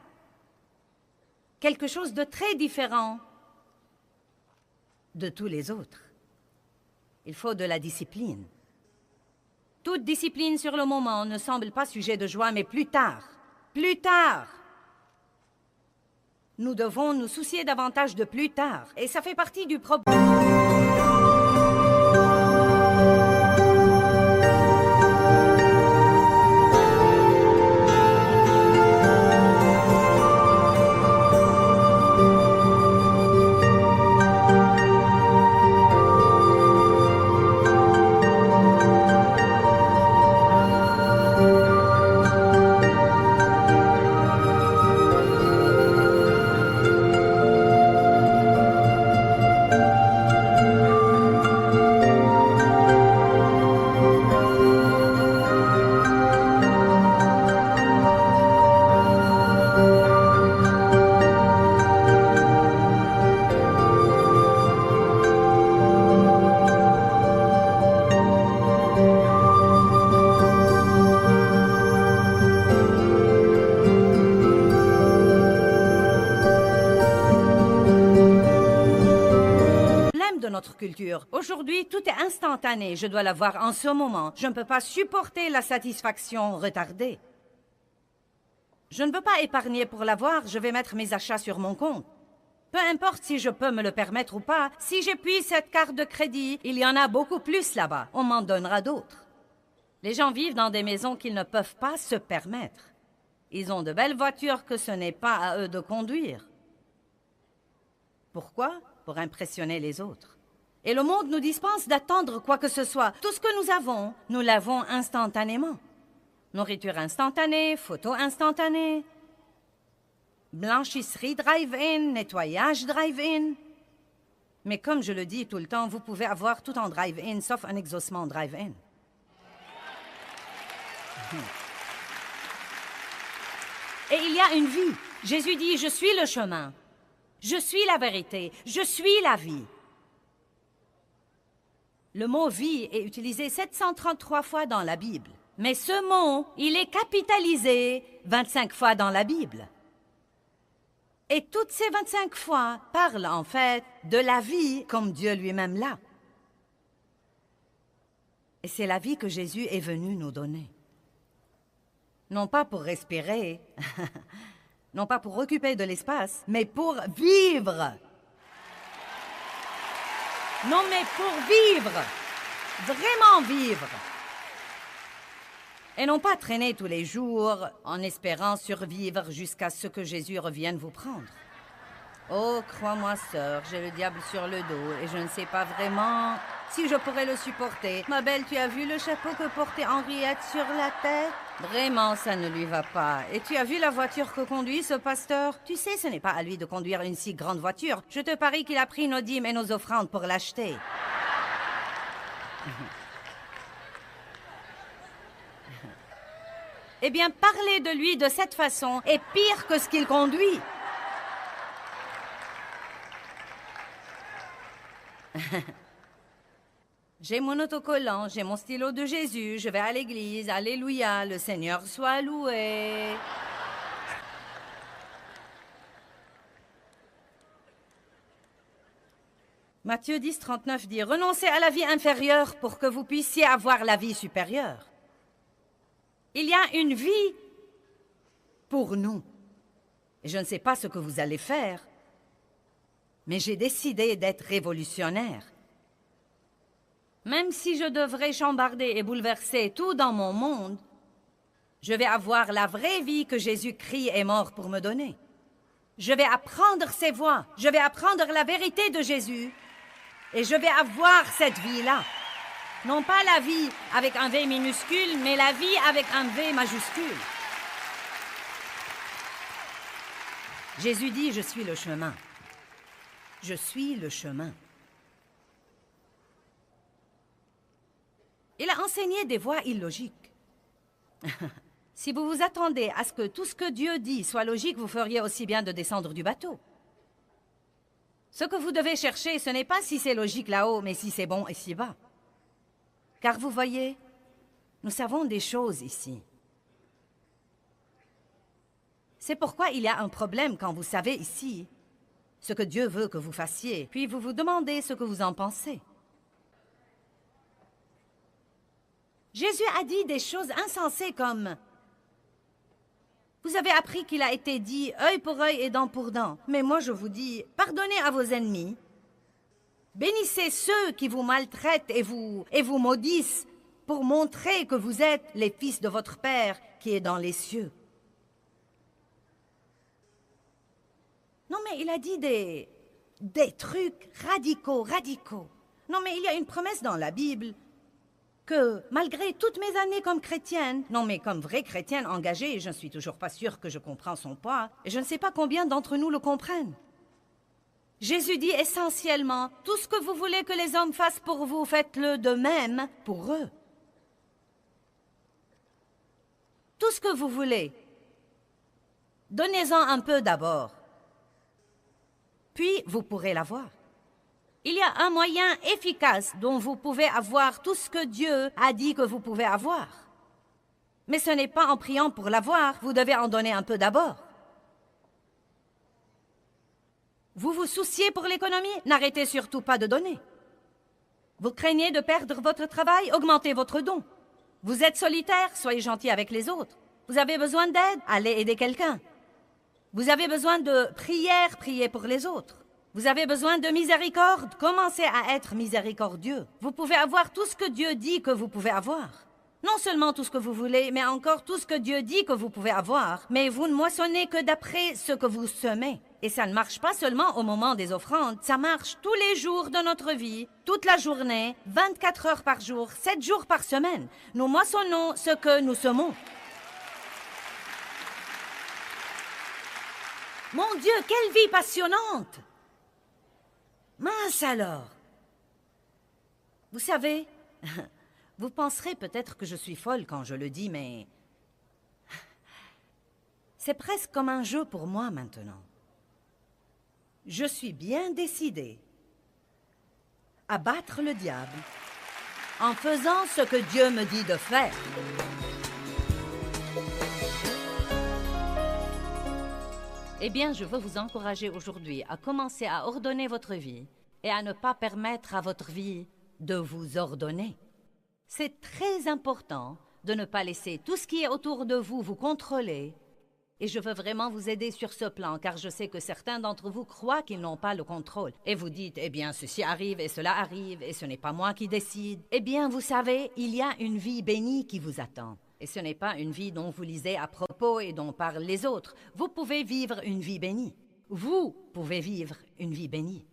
quelque chose de très différent de tous les autres. Il faut de la discipline. Toute discipline sur le moment ne semble pas sujet de joie, mais plus tard, nous devons nous soucier davantage de plus tard. Et ça fait partie du problème. De notre culture. Aujourd'hui, tout est instantané. Je dois l'avoir en ce moment. Je ne peux pas supporter la satisfaction retardée. Je ne veux pas épargner pour l'avoir. Je vais mettre mes achats sur mon compte. Peu importe si je peux me le permettre ou pas, si j'épuise cette carte de crédit, il y en a beaucoup plus là-bas. On m'en donnera d'autres. Les gens vivent dans des maisons qu'ils ne peuvent pas se permettre. Ils ont de belles voitures que ce n'est pas à eux de conduire. Pourquoi? Pour impressionner les autres. Et le monde nous dispense d'attendre quoi que ce soit. Tout ce que nous avons, nous l'avons instantanément. Nourriture instantanée, photos instantanées, blanchisserie drive-in, nettoyage drive-in. Mais comme je le dis tout le temps, vous pouvez avoir tout en drive-in, sauf un exaucement drive-in. Et il y a une vie. Jésus dit, je suis le chemin. Je suis la vérité, je suis la vie. Le mot « vie » est utilisé 733 fois dans la Bible. Mais ce mot, il est capitalisé 25 fois dans la Bible. Et toutes ces 25 fois parlent en fait de la vie comme Dieu lui-même l'a. Et c'est la vie que Jésus est venu nous donner. Non pas pour respirer, non pas pour occuper de l'espace, mais pour vivre. Non, mais pour vivre. Vraiment vivre. Et non pas traîner tous les jours en espérant survivre jusqu'à ce que Jésus revienne vous prendre. Oh, crois-moi, sœur, j'ai le diable sur le dos et je ne sais pas vraiment si je pourrais le supporter. Ma belle, tu as vu le chapeau que portait Henriette sur la tête? Vraiment, ça ne lui va pas. Et tu as vu la voiture que conduit ce pasteur? Tu sais, ce n'est pas à lui de conduire une si grande voiture. Je te parie qu'il a pris nos dîmes et nos offrandes pour l'acheter. Eh bien, parler de lui de cette façon est pire que ce qu'il conduit. J'ai mon autocollant, j'ai mon stylo de Jésus, je vais à l'église, alléluia, le Seigneur soit loué. Matthieu 10, 39 dit « Renoncez à la vie inférieure pour que vous puissiez avoir la vie supérieure. » Il y a une vie pour nous. Et je ne sais pas ce que vous allez faire, mais j'ai décidé d'être révolutionnaire. Même si je devrais chambarder et bouleverser tout dans mon monde, je vais avoir la vraie vie que Jésus-Christ est mort pour me donner. Je vais apprendre ses voies, je vais apprendre la vérité de Jésus et je vais avoir cette vie-là. Non pas la vie avec un V minuscule, mais la vie avec un V majuscule. Jésus dit « Je suis le chemin. Je suis le chemin. » Il a enseigné des voies illogiques. Si vous vous attendez à ce que tout ce que Dieu dit soit logique, vous feriez aussi bien de descendre du bateau. Ce que vous devez chercher, ce n'est pas si c'est logique là-haut, mais si c'est bon ici bas. Car vous voyez, nous savons des choses ici. C'est pourquoi il y a un problème quand vous savez ici ce que Dieu veut que vous fassiez, puis vous vous demandez ce que vous en pensez. Jésus a dit des choses insensées comme « Vous avez appris qu'il a été dit œil pour œil et dent pour dent. Mais moi je vous dis, pardonnez à vos ennemis, bénissez ceux qui vous maltraitent et vous maudissent pour montrer que vous êtes les fils de votre Père qui est dans les cieux. » Non mais il a dit des trucs radicaux. Non mais il y a une promesse dans la Bible que malgré toutes mes années comme chrétienne, non mais comme vraie chrétienne engagée, je ne suis toujours pas sûre que je comprends son poids, et je ne sais pas combien d'entre nous le comprennent. Jésus dit essentiellement, tout ce que vous voulez que les hommes fassent pour vous, faites-le de même pour eux. Tout ce que vous voulez, donnez-en un peu d'abord, puis vous pourrez l'avoir. Il y a un moyen efficace dont vous pouvez avoir tout ce que Dieu a dit que vous pouvez avoir. Mais ce n'est pas en priant pour l'avoir, vous devez en donner un peu d'abord. Vous vous souciez pour l'économie, n'arrêtez surtout pas de donner. Vous craignez de perdre votre travail, augmentez votre don. Vous êtes solitaire, soyez gentil avec les autres. Vous avez besoin d'aide, allez aider quelqu'un. Vous avez besoin de prière, priez pour les autres. Vous avez besoin de miséricorde, commencez à être miséricordieux. Vous pouvez avoir tout ce que Dieu dit que vous pouvez avoir. Non seulement tout ce que vous voulez, mais encore tout ce que Dieu dit que vous pouvez avoir. Mais vous ne moissonnez que d'après ce que vous semez. Et ça ne marche pas seulement au moment des offrandes, ça marche tous les jours de notre vie, toute la journée, 24 heures par jour, 7 jours par semaine. Nous moissonnons ce que nous semons. Mon Dieu, quelle vie passionnante! Mince alors! Vous savez, vous penserez peut-être que je suis folle quand je le dis, mais c'est presque comme un jeu pour moi maintenant. Je suis bien décidée à battre le diable en faisant ce que Dieu me dit de faire. Eh bien, je veux vous encourager aujourd'hui à commencer à ordonner votre vie et à ne pas permettre à votre vie de vous ordonner. C'est très important de ne pas laisser tout ce qui est autour de vous vous contrôler. Et je veux vraiment vous aider sur ce plan, car je sais que certains d'entre vous croient qu'ils n'ont pas le contrôle. Et vous dites, eh bien, ceci arrive et cela arrive, et ce n'est pas moi qui décide. Eh bien, vous savez, il y a une vie bénie qui vous attend. Et ce n'est pas une vie dont vous lisez à propos et dont parlent les autres. Vous pouvez vivre une vie bénie. Vous pouvez vivre une vie bénie.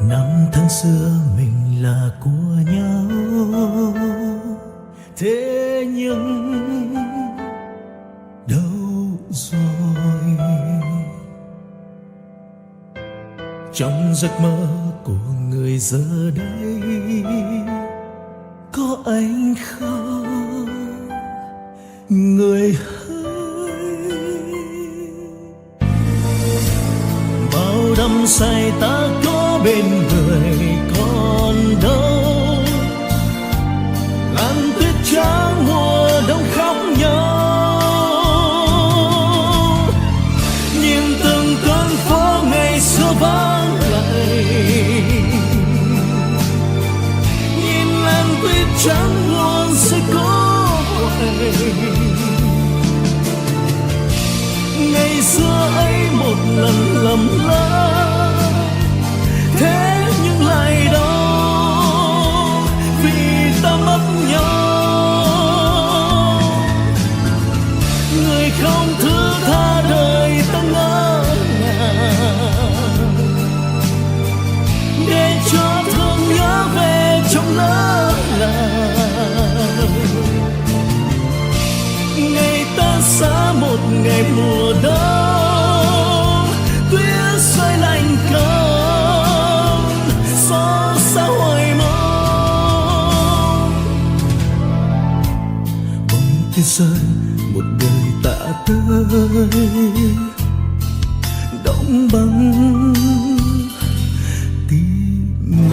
Năm tháng xưa mình là của nhau, thế nhưng đâu rồi? Trong giấc mơ của người giờ đây có anh không, người hỡi? Bao đắm say ta có bên người còn đâu, làn tuyết trắng mùa đông khóc nhau. Nhìn từng con phố ngày xưa vắng lặng, nhìn làn tuyết trắng luôn sẽ có hoài. Ngày xưa ấy một lần lầm lỡ, thế nhưng lại đau vì ta mất nhau. Người không thứ tha đời ta ngỡ ngàng, để cho thương nhớ về trong lỡ làng. Ngày ta xa một ngày mùa đông, tuyết rơi lạnh cóng, xót xa hoài mong. Bóng tuyết rơi một đời tạ tới, đóng băng tim mình.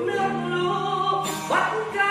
nước lũ bất ca